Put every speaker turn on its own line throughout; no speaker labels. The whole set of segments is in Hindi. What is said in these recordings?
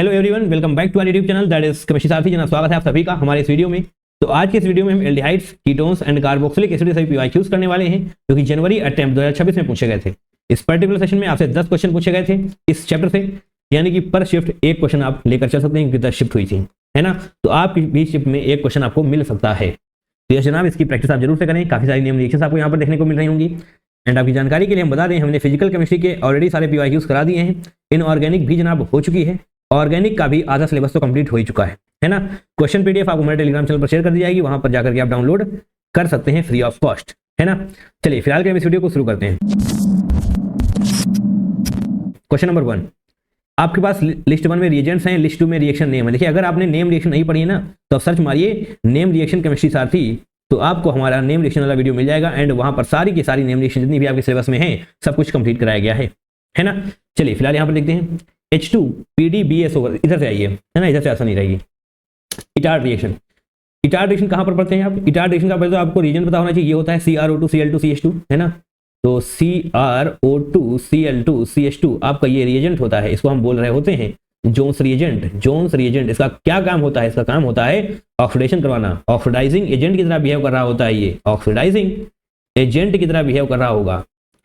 Hello everyone, welcome back to our YouTube channel that is chemistry Saathi. जना स्वागत है आप सभी का हमारे इस वीडियो में। तो आज के इस वीडियो में हम aldehydes, ketones and carboxylic acid सभी पीवाईक्यूज करने वाले हैं जो कि जनवरी अटेम्प्ट 2026 में पूछे गए थे। इस पर्टिकुलर सेशन में आपसे 10 क्वेश्चन पूछे गए थे इस चैप्टर से, यानी कि पर शिफ्ट एक क्वेश्चन आप लेकर चल सकते हैं क्योंकि 10 शिफ्ट हुई थी, है ना। तो आपकी भी शिफ्ट में एक क्वेश्चन आपको मिल सकता है। तो यस जनाब, इसकी प्रैक्टिस आप जरूर से करें। काफी सारी नेम रिएक्शंस आपको यहाँ पर देखने को मिल रही होंगी। एंड आपकी जानकारी के लिए हम बता दें, हमने फिजिकल केमिस्ट्री के ऑलरेडी सारे पीवाईक्यूज करा दिए हैं। इनऑर्गेनिक भी जनाब हो चुकी है, ऑर्गेनिक का भी आधा सिलेबस तो कंप्लीट हो ही चुका है ना। क्वेश्चन पीडीएफ आपको हमारे टेलीग्राम चैनल पर शेयर कर दी जाएगी, वहां पर जाकर के आप डाउनलोड कर सकते हैं फ्री ऑफ कॉस्ट, है ना। चलिए फिलहाल के हम इस वीडियो को शुरू करते हैं। क्वेश्चन नंबर 1, आपके पास लिस्ट 1 में रिएजेंट्स हैं, लिस्ट 2 में रिएक्शन नेम है। देखिए, अगर आपने नेम रिएक्शन नहीं पढ़ी है ना, तो सर्च मारिए नेम रिएक्शन केमिस्ट्री सारथी, तो आपको हमारा नेम रिएक्शन वाला वीडियो मिल जाएगा। एंड वहां पर सारी की सारी नेम रिएक्शन जितनी भी आपके सिलेबस में है सब कुछ कंप्लीट कराया गया है ना। चलिए फिलहाल यहाँ पर देखते हैं H2PDBSO, इधर से आइए, है ना, इधर से आसान नहीं रहेगी। इटार्ड रिएक्शन, इटार्ड रिएक्शन कहाँ पर पढ़ते हैं आप? इटार्ड रिएक्शन का पहले तो आपको रीजन पता होना चाहिए। ये होता है CrO2Cl2CH2, है ना। तो CrO2Cl2CH2 आपका ये रिएजेंट होता है, इसको हम बोल रहे होते हैं जोन्स रिएजेंट। जोन्स रिएजेंट, इसका क्या काम होता है? इसका काम होता है ऑक्सीडेशन करवाना। ऑक्सीडाइजिंग एजेंट की तरह बिहेव कर रहा होता है, ये ऑक्सीडाइजिंग एजेंट की तरह बिहेव कर रहा होगा,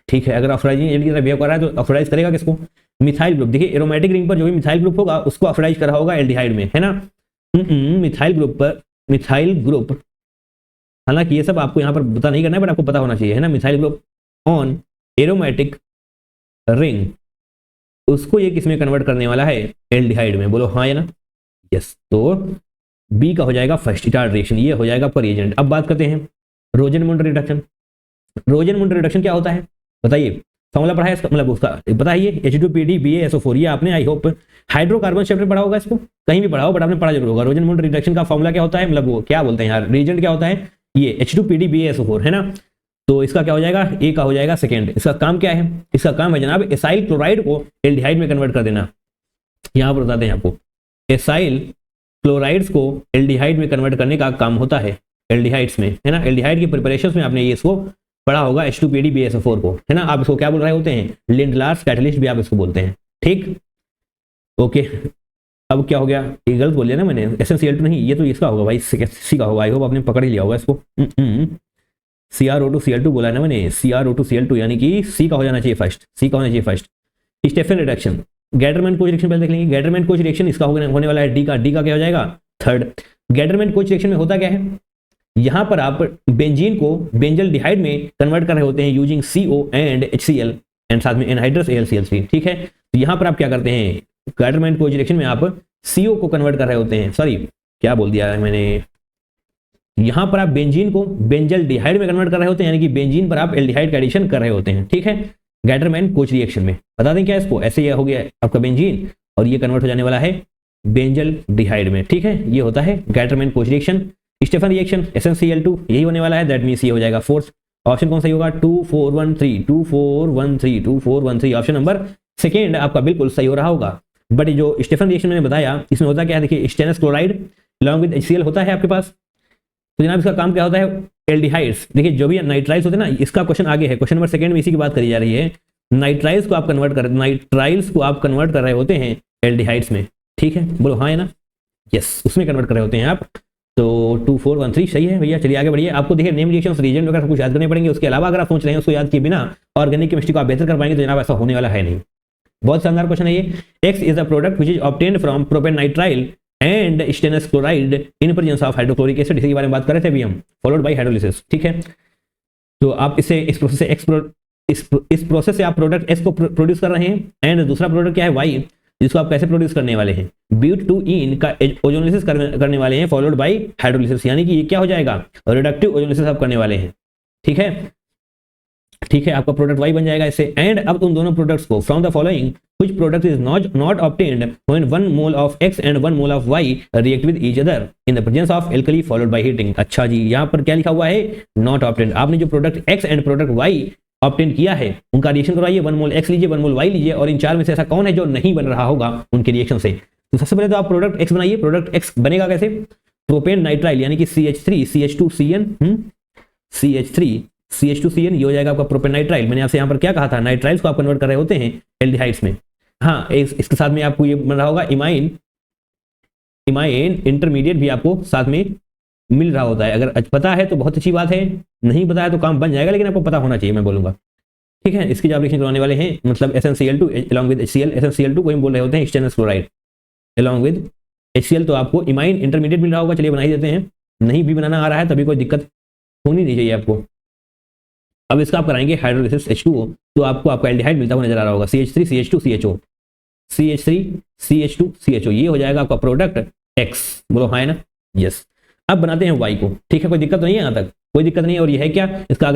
ठीक है। अगर ऑक्सीडाइजिंग एजेंट की तरह बिहेव कर रहा है तो ऑक्सीडाइज करेगा किसको? Methyl group. देखिए, एरोमेटिक रिंग पर जो भी मिथाइल ग्रुप होगा उसको ऑक्सीडाइज करा होगा एल्डिहाइड में, है ना। मिथाइल ग्रुप पर मिथाइल ग्रुप, हालांकि ये सब आपको यहाँ पर पता नहीं करना है, बट आपको पता होना चाहिए, है ना। Methyl group on aromatic ring, उसको ये किसमें कन्वर्ट करने वाला है? एल्डिहाइड में। बोलो हाँ या ना? यस। तो बी का हो जाएगा फर्स्ट इटार्ड रिएक्शन, ये हो जाएगा पर एजेंट। अब बात करते हैं रोजेनमुंड रिडक्शन। रोजेनमुंड रिडक्शन क्या होता है बताइए? फॉर्मूला पढ़ा है इसका, मतलब उसका पता है, ये H2PDBASO4, ये आपने आई होप हाइड्रोकार्बन चैप्टर पढ़ा होगा, इसको कहीं भी पढ़ा हो बट आपने पढ़ा जरूर होगा। रोजेनमुंड रिडक्शन का फॉर्मूला क्या होता है, मतलब वो क्या बोलते हैं यार, रिएजेंट क्या होता है? ये H2PDBASO4, है ना। तो इसका क्या हो जाएगा? ए का हो जाएगा सेकेंड। इसका काम क्या है? इसका काम है जनाब एसाइल क्लोराइड को एल्डिहाइड में कन्वर्ट कर देना। यहाँ पर बताते हैं आपको, एसाइल क्लोराइड्स को एल्डिहाइड में कन्वर्ट करने का काम होता है एल्डिहाइड्स में, है ना। एल्डिहाइड की प्रिपरेशन में आपने ये इसको पढ़ा होगा H2PDBASO4 को, है ना। आप इसको क्या बोल रहे होते हैं? लिंडलार्स कैटलिस्ट भी आप इसको बोलते हैं, ठीक। ओके, अब क्या हो गया? ये गलत बोल लिया ना मैंने, SnCl2 नहीं, ये तो इसका होगा भाई, सी का होगा। आई होप आपने पकड़ ही लिया होगा इसको। CrO2Cl2 बोला है ना मैंने, CrO2Cl2, यानी कि सी का हो जाना चाहिए फर्स्ट, सी का होना चाहिए first. Stephen reduction, Gattermann Koch reaction पहले देख लेंगे। गैटरमैन कोच रिएक्शन इसका होने वाला है डी का। डी का क्या हो जाएगा? थर्ड। गैटरमैन कोच रिएक्शन में होता क्या है? यहां पर आप बेंजीन को बेंजल डिहाइड में कन्वर्ट कर रहे होते हैं using CO and HCl and साथ में एनहाइड्रस AlCl3, ठीक है। तो यहां पर आप क्या करते हैं? गैटरमैन कोच रिएक्शन में आप CO को कन्वर्ट कर रहे होते हैं, सॉरी क्या बोल दिया है मैंने, यहां पर आप बेंजीन को बेंजल डिहाइड में कन्वर्ट कर रहे होते हैं, यानी कि बेंजीन पर आप एल्डिहाइड का एडिशन कर रहे होते हैं, ठीक है। गैटरमैन कोच रिएक्शन में बता दें क्या इसको, ऐसे ये हो गया आपका बेंजीन और ये कन्वर्ट हो जाने वाला है बेंजल डिहाइड में, ठीक है। ये होता है Gattermann Koch reaction. Stephen reaction SnCl2, यही होने वाला है, दैट मींस ये हो जाएगा फोर्थ। ऑप्शन कौन सा होगा? 2413 2413 2413, ऑप्शन नंबर सेकेंड आपका बिल्कुल सही हो रहा होगा। बट जो स्टेफन रिएक्शन मैंने बताया, इसमें होता क्या है? देखिए, stannous chloride along with HCl होता है आपके पास। तो जनाब इसका काम क्या होता है? एल्डिहाइड्स। देखिए, जो भी नाइट्राइल्स होते हैं ना, इसका क्वेश्चन आगे है, क्वेश्चन नंबर सेकंड में इसी की बात करी जा रही है। नाइट्राइल्स को आप कन्वर्ट कर रहे होते हैं एल्डिहाइड्स में, ठीक है। बोलो हाँ है ना? यस, उसमें कन्वर्ट कर रहे होते हैं आप। तो 2413 सही है भैया। चलिए आगे बढ़िए। आपको देखिए नेम रिएक्शंस, रीजेंट वगैरह सब कुछ याद करने पड़ेंगे। उसके अलावा अगर आप सोच रहे हैं उसको याद किए बिना ऑर्गेनिक केमिस्ट्री को आप बेहतर कर पाएंगे, तो जनाब ऐसा होने वाला है नहीं। बहुत शानदार क्वेश्चन है ये। X is the product which is obtained from propanenitrile and stannous chloride in presence of hydrochloric acid, इसी के बारे में बात कर रहे थे अभी हम, फॉलोड बाय हाइड्रोलिसिस, ठीक है। तो आप इस प्रोसेस से आप प्रोडक्ट S को प्रोड्यूस कर रहे हैं। एंड दूसरा प्रोडक्ट क्या है? Y, जिसको आप कैसे प्रोड्यूस करने वाले हैं? ब्यूट-टू-ईन का ओजोनोलिसिस करने वाले हैं, फॉलोड बाय हाइड्रोलिसिस, यानी कि ये क्या हो जाएगा? रिडक्टिव ओजोनोलिसिस आप करने वाले हैं, ठीक है। ठीक है, आपका प्रोडक्ट Y बन जाएगा इससे। एंड अब उन दोनों प्रोडक्ट्स को from the following which product is not obtained when 1 mole of X and 1 mole of Y react with each other in the presence of alkali followed by heating. अच्छा जी, यहाँ पर क्या लिखा हुआ है? Not obtained. आपने जो product X and product Y obtain किया है, उनका रिएक्शन करवाइए। 1 मोल X लीजिए, 1 मोल Y लीजिए, और इन चार में से ऐसा कौन है जो नहीं बन रहा होगा उनके रिएक्शन से? तो सबसे पहले तो आप प्रोडक्ट X बनाइए। प्रोडक्ट X बनेगा कैसे? प्रोपेन नाइट्राइल, यानी कि CH3 CH2CN CH3 CH2CN, ये हो जाएगा आपका प्रोपेन नाइट्राइल। मैंने आपसे यहाँ पर क्या कहा था? नाइट्राइल्स को आप कन्वर्ट कर रहे होते हैं एल्डिहाइड्स में। हाँ, इसके साथ में आपको ये बन रहा होगा इमाइन इमाइन इंटरमीडिएट भी आपको साथ में मिल रहा होता है। अगर पता है तो बहुत अच्छी बात है, नहीं पता है तो काम बन जाएगा, लेकिन आपको पता होना चाहिए, मैं बोलूंगा। ठीक है, इसकी जो एप्लीकेशन करवाने वाले हैं, मतलब SnCl2 along with HCl, SnCl2 को हम बोल रहे होते हैं stainless chloride along with HCl, तो आपको इमाइन इंटरमीडिएट मिल रहा होगा। चलिए बना ही देते हैं, नहीं भी बनाना आ रहा है तभी कोई दिक्कत होनी नहीं चाहिए आपको। अब इसका आप कराएंगे हाइड्रोलिसिस H2O, तो आपको आपका एल्डिहाइड मिलता हुआ नजर आ रहा होगा, CH3CH2CHO, CH3CH2CHO, ये हो जाएगा आपका प्रोडक्ट X। बोलो हाँ है ना, यस। अब बनाते हैं Y को। ठीक है, कोई दिक्कत तो नहीं है यहाँ तक, कोई दिक्कत नहीं है। और ये है क्या, इसका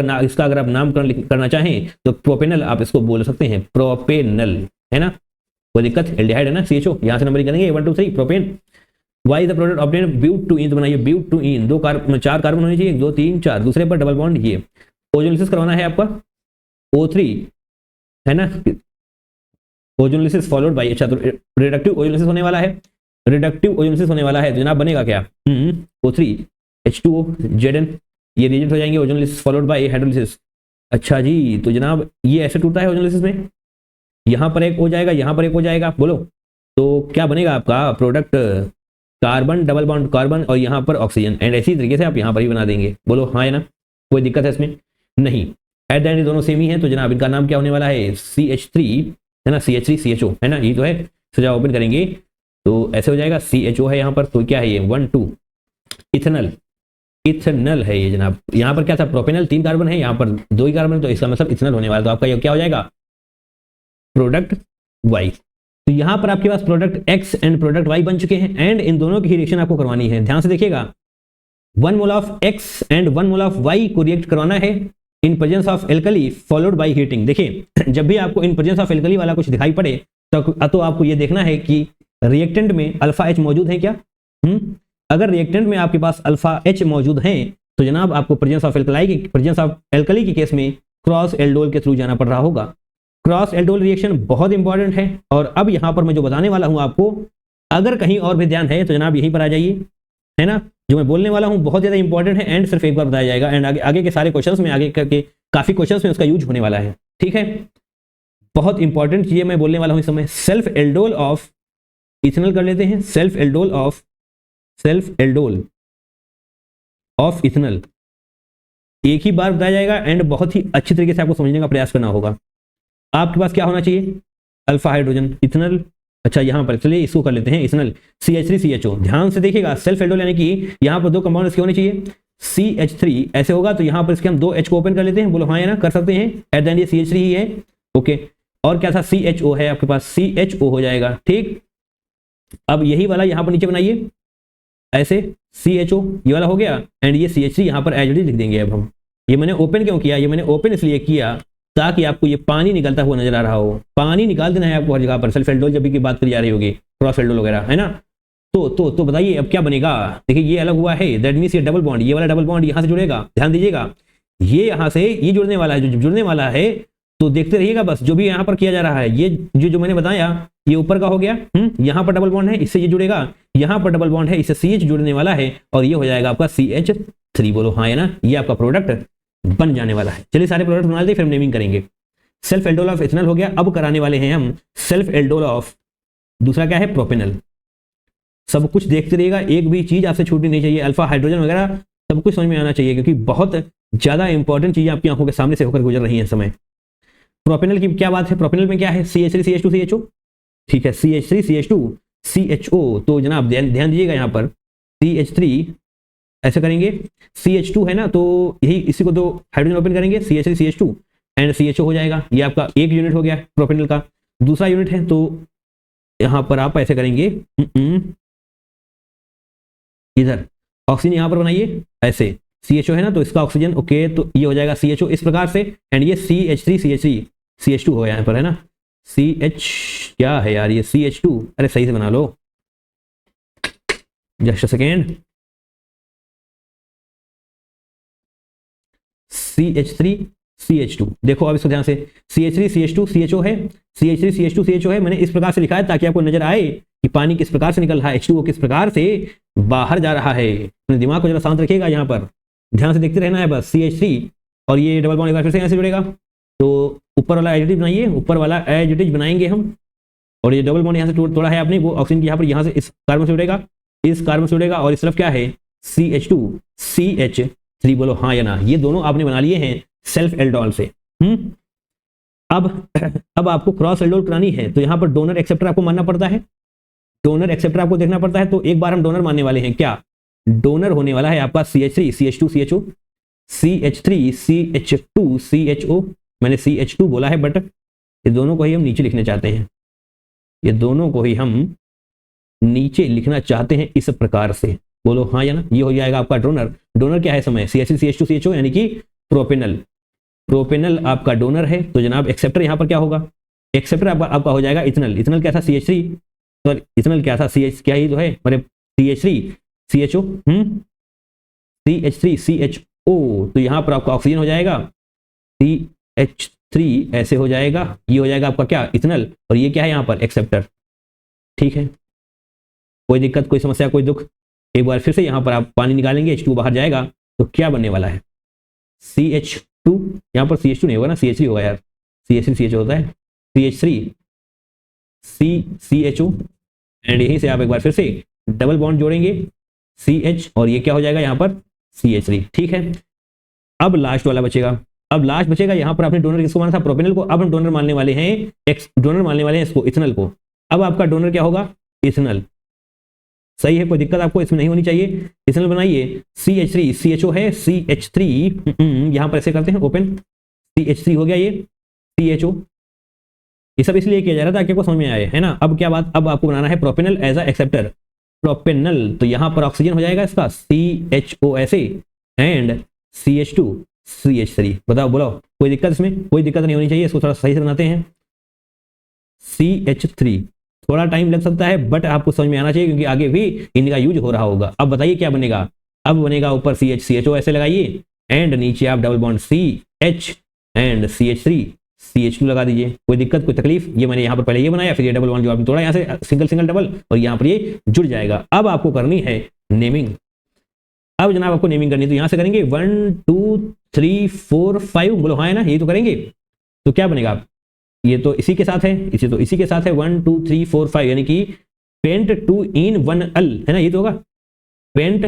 अगर आप नामकरण करना चाहें तो प्रोपेनल आप इसको बोल सकते हैं, प्रोपेनल, है ना, कोई दिक्कत। एल्डिहाइड है ना, CHO, यहाँ से नंबरिंग करेंगे 1 2 3 propane. Y the product obtain but two ene, तो बनाइए ब्यूट-टू-ईन, 4 कार्बन होने चाहिए, 2 3 4, दूसरे पर डबल बॉन्ड। ये ओजोलिसिस करवाना है आपका O3, है ना, ओजोलिसिस फॉलोड बाय, अच्छा तो रिडक्टिव ओजोलिसिस होने वाला है, रिडक्टिव ओजोलिसिस होने वाला है, तो जनाब बनेगा क्या, O3 H2O Zn, ये रिएजेंट हो जाएंगे ओजोलिसिस फॉलोड बाय हाइड्रोलिसिस। अच्छा जी, तो जनाब ये ऐसे टूटता है ओजोलिसिस में, यहाँ पर एक हो जाएगा, यहाँ पर एक हो जाएगा, बोलो तो क्या बनेगा आपका product, carbon double bond carbon और यहाँ पर ऑक्सीजन, एंड इसी तरीके से आप यहाँ पर भी बना देंगे। बोलो हाँ है ना, कोई दिक्कत है इसमें नहीं। एट द एंड दोनों सेम ही है, तो जनाब इनका नाम क्या होने वाला है, CH3, है ना, CH3CHO, है ना, ये तो है। तो जब ओपन करेंगे तो ऐसे हो जाएगा, CHO है यहाँ पर, तो क्या है ये 1 2 इथेनल, इथेनल है ये जनाब। यहाँ पर क्या था, प्रोपेनल 3 कार्बन है, यहाँ पर 2 ही कार्बन है, तो इसका मतलब इथेनल होने वाला। तो आपका ये क्या हो जाएगा, प्रोडक्ट Y। तो यहाँ पर आपके पास product X and product Y बन चुके हैं, एंड इन दोनों की रिएक्शन आपको करवानी है। ध्यान से देखिएगा, 1 mole of X and 1 mole of Y को रिएक्ट करवाना है इन presence of alkali followed by heating. देखिए जब भी आपको इन प्रेजेंस ऑफ एल्कली वाला कुछ दिखाई पड़े तो आपको ये देखना है कि रिएक्टेंट में अल्फा H मौजूद है क्या। अगर रिएक्टेंट में आपके पास अल्फा H मौजूद है तो जनाब आपको प्रेजेंस ऑफ एल्कली के केस में क्रॉस एल्डोल के थ्रू जाना पड़ रहा होगा। क्रॉस एल्डोल रिएक्शन बहुत इंपॉर्टेंट है। और अब यहां पर मैं जो बताने वाला हूं आपको, अगर कहीं और भी ध्यान है तो जनाब यहीं पर आ जाइए, है ना, जो मैं बोलने वाला हूं बहुत ज्यादा इंपॉर्टेंट है, एंड सिर्फ एक बार बताया जाएगा, एंड आगे के सारे क्वेश्चंस में, आगे के काफी क्वेश्चंस में उसका यूज होने वाला है। ठीक है, बहुत इंपॉर्टेंट चीजें मैं बोलने वाला हूं इस समय। सेल्फ एल्डोल ऑफ इथेनॉल कर लेते हैं, सेल्फ एल्डोल ऑफ इथेनॉल एक ही बार बताया जाएगा, एंड बहुत ही अच्छी तरीके से आपको समझने का प्रयास करना होगा। आपके पास क्या होना चाहिए, अल्फा हाइड्रोजन इथेनॉल। अच्छा यहाँ पर चलिए इसको कर लेते हैं, इथेनॉल CH3CHO। ध्यान से देखिएगा, सेल्फ एल्डोल यानी कि यहाँ पर 2 कंपाउंड इसके होने चाहिए, CH3 ऐसे होगा, तो यहाँ पर इसके हम 2 H को ओपन कर लेते हैं। बोलो हाँ है ना, कर सकते हैं। एट द एंड ये CH3 ही है, ओके। और क्या था, CHO है आपके पास, CHO हो जाएगा। ठीक, अब यही वाला यहाँ पर नीचे बनाइए ऐसे, CHO ये वाला हो गया, एंड ये CH3 यहाँ पर एज इट इज लिख देंगे। अब हम ये मैंने ओपन क्यों किया, ये मैंने ओपन इसलिए किया ताकि आपको ये पानी निकलता हुआ नजर आ रहा हो। पानी निकाल देना है आपको हर जगह पर, सेल्फ एल्डोल जब भी की बात करी जा रही होगी, क्रॉस एल्डोल वगैरह, है ना। तो बताइए अब क्या बनेगा। देखिए ये अलग हुआ है, दैट मींस ये डबल बॉन्ड, ये वाला डबल बॉन्ड यहाँ से जुड़ेगा। ध्यान दीजिएगा, ये यहाँ से ये जुड़ने वाला है, जो जुड़ने वाला है, तो देखते रहिएगा बस। जो भी यहाँ पर किया जा रहा है, ये जो मैंने बताया, ये ऊपर का हो गया, यहाँ पर डबल बॉन्ड है, इससे ये जुड़ेगा, यहाँ पर डबल बॉन्ड है, इससे CH जुड़ने वाला है, और ये हो जाएगा आपका CH3। बोलो हाँ है ना, ये आपका प्रोडक्ट बन जाने वाला है। चलिए सारे प्रोडक्ट बना लेते, फिर हम नेमिंग करेंगे। सेल्फ एल्डोल ऑफ इथेनॉल हो गया। अब कराने वाले हैं हम सेल्फ एल्डोल ऑफ, दूसरा क्या है, प्रोपेनल। सब कुछ देखते रहिएगा, एक भी चीज आपसे छूटनी नहीं चाहिए। अल्फा हाइड्रोजन वगैरह सब कुछ समझ में आना चाहिए, क्योंकि बहुत ज्यादा इंपॉर्टेंट चीजें आपकी आंखों के सामने से होकर गुजर रही हैं इस समय। प्रोपेनल की क्या बात है, प्रोपेनल में क्या है, CH3CH2CHO। ठीक है, CH3CH2CHO, तो जनाब ध्यान दीजिएगा, यहाँ पर CH3 ऐसे करेंगे, CH2 है ना, तो यही इसी को 2 हाइड्रोजन ओपन करेंगे, CH3CH2 एंड CHO हो जाएगा। ये आपका एक यूनिट हो गया प्रोपेनल का। दूसरा यूनिट है, तो यहां पर आप ऐसे करेंगे, इधर ऑक्सीजन यहां पर बनाइए ऐसे, CHO है ना, तो इसका ऑक्सीजन, ओके, तो ये हो जाएगा CHO इस प्रकार से, एंड ये CH3CH3 CH2 हो यहाँ पर, है ना, CH क्या है यार ये CH2, अरे सही से बना लो, जस्ट सेकेंड, CH3CH2। देखो अब इसको ध्यान से, CH3CH2CHO है, CH3CH2CHO है, मैंने इस प्रकार से लिखा है ताकि आपको नजर आए कि पानी किस प्रकार से निकल रहा है, H2O किस प्रकार से बाहर जा रहा है। अपने दिमाग को जरा शांत रखिएगा, यहाँ पर ध्यान से देखते रहना है बस। CH3 और ये डबल बॉन्ड एक बार फिर से यहाँ से जुड़ेगा, तो ऊपर वाला एज इट इज बनाइए, ऊपर वाला एज इट इज बनाएंगे हम, और ये डबल बॉन्ड यहाँ से तोड़ा है आपने, वो ऑक्सीजन की यहाँ पर यहाँ से इस कार्बन से जुड़ेगा, इस कार्बन से जुड़ेगा और इस तरफ क्या है CH2 CH3, बोलो हाँ या ना। ये दोनों आपने बना लिए हैं सेल्फ एल्डोल से। अब आपको क्रॉस एल्डोल करानी है तो यहां पर डोनर एक्सेप्टर आपको मानना पड़ता है, डोनर एक्सेप्टर आपको देखना पड़ता है। तो एक बार हम डोनर मानने वाले हैं, क्या डोनर होने वाला है आपका CH3 CH2 CHO, CH3 CH2 CHO। मैंने CH2 बोला है बट ये दोनों को ही हम नीचे लिखना चाहते हैं, ये दोनों को ही हम नीचे लिखना चाहते हैं इस प्रकार से, बोलो हाँ या ना। ये हो जाएगा आपका डोनर। डोनर क्या है समय CH3 CH2 CHO यानी कि प्रोपेनल, प्रोपेनल आपका डोनर है। तो जनाब एक्सेप्टर यहां पर क्या होगा, एक्सेप्टर आपका हो जाएगा इथेनॉल। इथेनॉल क्या था CH3, सॉरी इथेनॉल क्या था CH, क्या ही तो है अरे CH3 CHO CH3 CHO। तो यहां पर आपका ऑक्सीजन हो जाएगा CH3 ऐसे हो जाएगा, ये हो जाएगा आपका क्या इथेनॉल, और ये क्या है यहाँ पर एक्सेप्टर। ठीक है, कोई दिक्कत कोई समस्या कोई दुख। एक बार फिर से यहाँ पर आप पानी निकालेंगे, H2 बाहर जाएगा तो क्या बनने वाला है CH2, यहाँ पर CH2 नहीं होगा ना, CH3 होगा यार, CH3 CHO होता है, CH3 CHO एंड यहीं से आप एक बार फिर से डबल बॉन्ड जोड़ेंगे CH और ये क्या हो जाएगा यहाँ पर CH3। ठीक है, अब लास्ट वाला बचेगा, अब लास्ट बचेगा यहाँ पर आपने डोनर किसको माना था, प्रोपेनल को। अब हम डोनर मानने वाले हैं डोनर मानने वाले हैं इसको इथेनॉल को। अब आपका डोनर क्या होगा इथेनॉल, सही है, कोई दिक्कत आपको इसमें नहीं होनी चाहिए। इथेनॉल बनाइए, CH3 CHO है, CH3 यहां पर ऐसे करते हैं ओपन, CH3 हो गया ये CHO। ये सब इसलिए किया जा रहा था ताकि आपको समझ में आए, है ना। अब क्या बात, अब आपको बनाना है propanal as a acceptor, propanal. तो यहां पर ऑक्सीजन हो जाएगा इसका CHO ऐसे एंड CH2 CH3। बताओ बोलो कोई दिक्कत, इसमें कोई दिक्कत नहीं होनी चाहिए। इसको थोड़ा सही से बनाते हैं, CH3 थोड़ा टाइम लग सकता है बट आपको समझ में आना चाहिए क्योंकि आगे भी इनका यूज हो रहा होगा। अब बताइए क्या बनेगा, अब बनेगा ऊपर CHO ऐसे लगाइए एंड नीचे आप double bond CH and CH3 CH2 लगा दीजिए। कोई दिक्कत कोई तकलीफ, ये मैंने यहाँ पर पहले ये बनाया, फिर ये डबल बॉन्ड जो आपने तोड़ा यहाँ से सिंगल सिंगल डबल, और यहाँ पर ये जुड़ जाएगा। अब आपको करनी है नेमिंग। अब जनाब आपको नेमिंग करनी है तो यहाँ से करेंगे 1 2 3 4 5, बोलो हाँ है ना, यही तो करेंगे। तो क्या बनेगा, ये तो इसी के साथ है, इसी तो इसी के साथ है 1 2 3 4 5 यानी कि पेंट 2 in 1 अल, है ना, ये तो होगा पेंट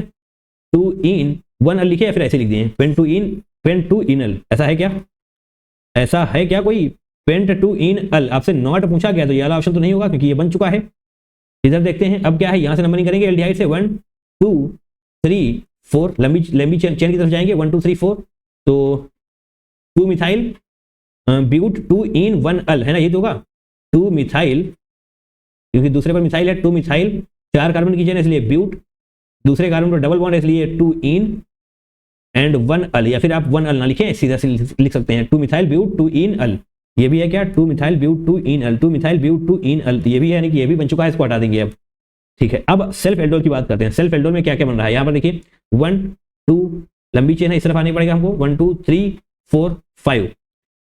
2 in 1 अल लिखे या फिर ऐसे लिख दिए पेंट 2 in अल, ऐसा है क्या, ऐसा है क्या कोई पेंट 2 in अल। आपसे नॉट पूछा गया तो ये वाला ऑप्शन तो नहीं होगा क्योंकि ये बन चुका है। इधर देखते हैं अब क्या है, यहां से नंबरिंग करेंगे एल्डिहाइड से 1 2 3 4, लंबी चेन की तरफ जाएंगे 1 2 3 4। तो 2 मिथाइल ब्यूट 2 in 1 अल, है ना, ये तो होगा 2 मिथाइल, क्योंकि दूसरे पर मिथाइल है, 2 मिथाइल 4 कार्बन की चेन इसलिए ब्यूट, दूसरे कार्बन पर डबल बॉन्ड इसलिए 2 in एंड 1 अल, या फिर आप 1 अल ना लिखें सीधा से लिख सकते हैं 2 मिथाइल ब्यूट 2 in अल। ये भी है क्या 2 methyl but 2 in al, 2 methyl but 2 in al, तो ये भी है, यानी कि ये भी बन चुका है, इसको हटा देंगे अब। ठीक है, अब सेल्फ एल्डोल की बात करते हैं। सेल्फ एल्डोल में क्या क्या बन रहा है, यहाँ पर देखिए 1 2 लंबी चेन है, इस तरफ आने पड़ेगा हमको 1 2 3 4 5।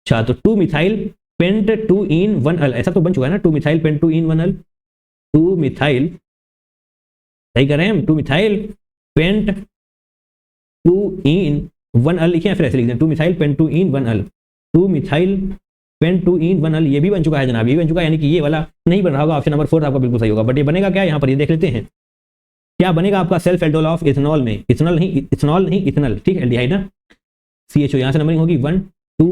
अच्छा, तो 2 मिथाइल पेंट 2 in 1 अल, ऐसा तो बन चुका है ना, 2 methyl pent 2 in 1 al, 2 methyl, सही कर रहे हैं हम, 2 मिथाइल पेंट 2 in 1 अल लिखे, फिर ऐसे लिख दें 2 methyl pent 2 in 1 al, 2 methyl pent 2 in 1 al, ये भी बन चुका है जनाब, ये भी बन चुका है, यानी कि ये वाला नहीं बन रहा होगा, ऑप्शन नंबर 4 आपका बिल्कुल सही होगा। बट ये बनेगा क्या, यहाँ पर ये देख लेते हैं क्या बनेगा आपका सेल्फ एल्डोल ऑफ इथेनॉल में, इथेनॉल नहीं इथेनॉल, ठीक, एल्डिहाइड ना, CHO, यहाँ से नंबरिंग होगी 1 2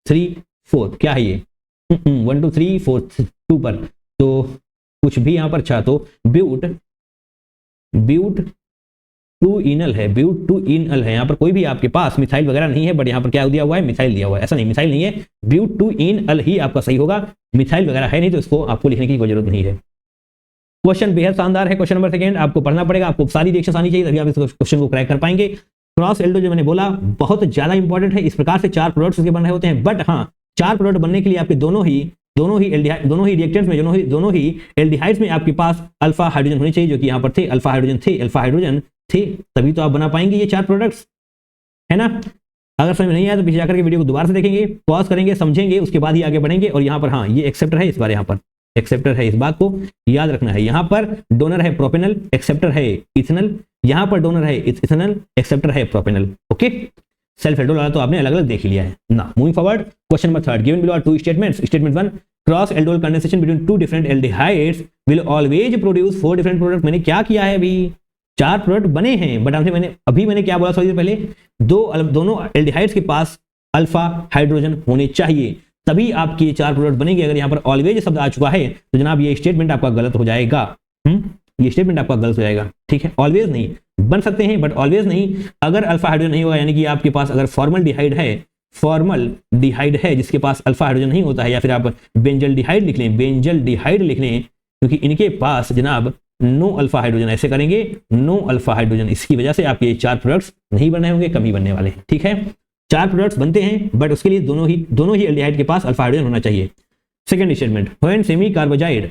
3 4, क्या है ये 1 2 3 4 2 पर, तो कुछ भी यहाँ पर, अच्छा तो ब्यूट 2 इनल है, ब्यूट 2 इनल है, यहाँ पर कोई भी आपके पास मिथाइल वगैरह नहीं है, बट यहाँ पर क्या दिया हुआ है मिथाइल दिया हुआ है, ऐसा नहीं मिथाइल नहीं है, ब्यूट 2 इनल ही आपका सही होगा, मिथाइल वगैरह है नहीं तो इसको आपको लिखने की कोई जरूरत नहीं है। क्वेश्चन बेहद शानदार है, क्वेश्चन नंबर सेकंड, आपको पढ़ना पड़ेगा, आपको सारी रिएक्शन आनी चाहिए तभी आप इस क्वेश्चन को क्रैक कर पाएंगे। क्रॉस एल्डो जो मैंने बोला बहुत ज्यादा इंपॉर्टेंट है, इस प्रकार से 4 प्रोडक्ट्स इसके बन रहे होते हैं, बट हाँ 4 प्रोडक्ट बनने के लिए आपके दोनों ही रिएक्टेंट्स में दोनों ही एल्डिहाइड्स में आपके पास अल्फा हाइड्रोजन होने चाहिए, जो कि यहाँ पर थे, अल्फा हाइड्रोजन थे, तभी तो आप बना पाएंगे ये 4 प्रोडक्ट्स, है ना। अगर समझ में नहीं आया तो पीछे जाकर के वीडियो को दोबारा से देखेंगे, पॉज करेंगे, समझेंगे, उसके बाद ही आगे बढ़ेंगे। और यहाँ पर हाँ ये एक्सेप्टर है, इस बार यहाँ पर एक्सेप्टर है, इस बात को याद रखना है। यहाँ पर डोनर है प्रोपेनल, एक्सेप्टर है इथेनॉल, यहाँ पर डोनर है इथेनॉल, एक्सेप्टर है प्रोपेनल, ओके। सेल्फ एल्डोल वाला तो आपने अलग अलग देख ही लिया है ना। Moving forward, question number 3, given below are two statements. Statement 1, cross aldol condensation between two different aldehydes will always produce 4 different product. मैंने क्या किया है, अभी 4 प्रोडक्ट बने हैं, बट आपसे मैंने क्या बोला थोड़ी देर पहले, दोनों एल्डिहाइड्स के पास अल्फा हाइड्रोजन होने चाहिए, तभी आपके ये 4 प्रोडक्ट बनेंगे। अगर यहाँ पर ऑलवेज शब्द आ चुका है तो जनाब ये स्टेटमेंट आपका गलत हो जाएगा। ये स्टेटमेंट आपका गलत हो जाएगा, ठीक है। ऑलवेज नहीं, बन सकते हैं बट ऑलवेज नहीं। अगर अल्फा हाइड्रोजन नहीं होगा, यानी कि आपके पास अगर फॉर्मल डिहाइड है जिसके पास अल्फा हाइड्रोजन नहीं होता है, या फिर आप बेंजल डिहाइड लिख लें, क्योंकि इनके पास जनाब नो अल्फा हाइड्रोजन, ऐसे करेंगे नो अल्फा हाइड्रोजन, इसकी वजह से आपके 4 प्रोडक्ट्स नहीं बने होंगे, कम ही बनने वाले हैं, ठीक है। 4 प्रोडक्ट्स बनते हैं बट उसके लिए दोनों ही एल्डिहाइड के पास अल्फा हाइड्रोजन होना चाहिए। Second statement, when semicarbazide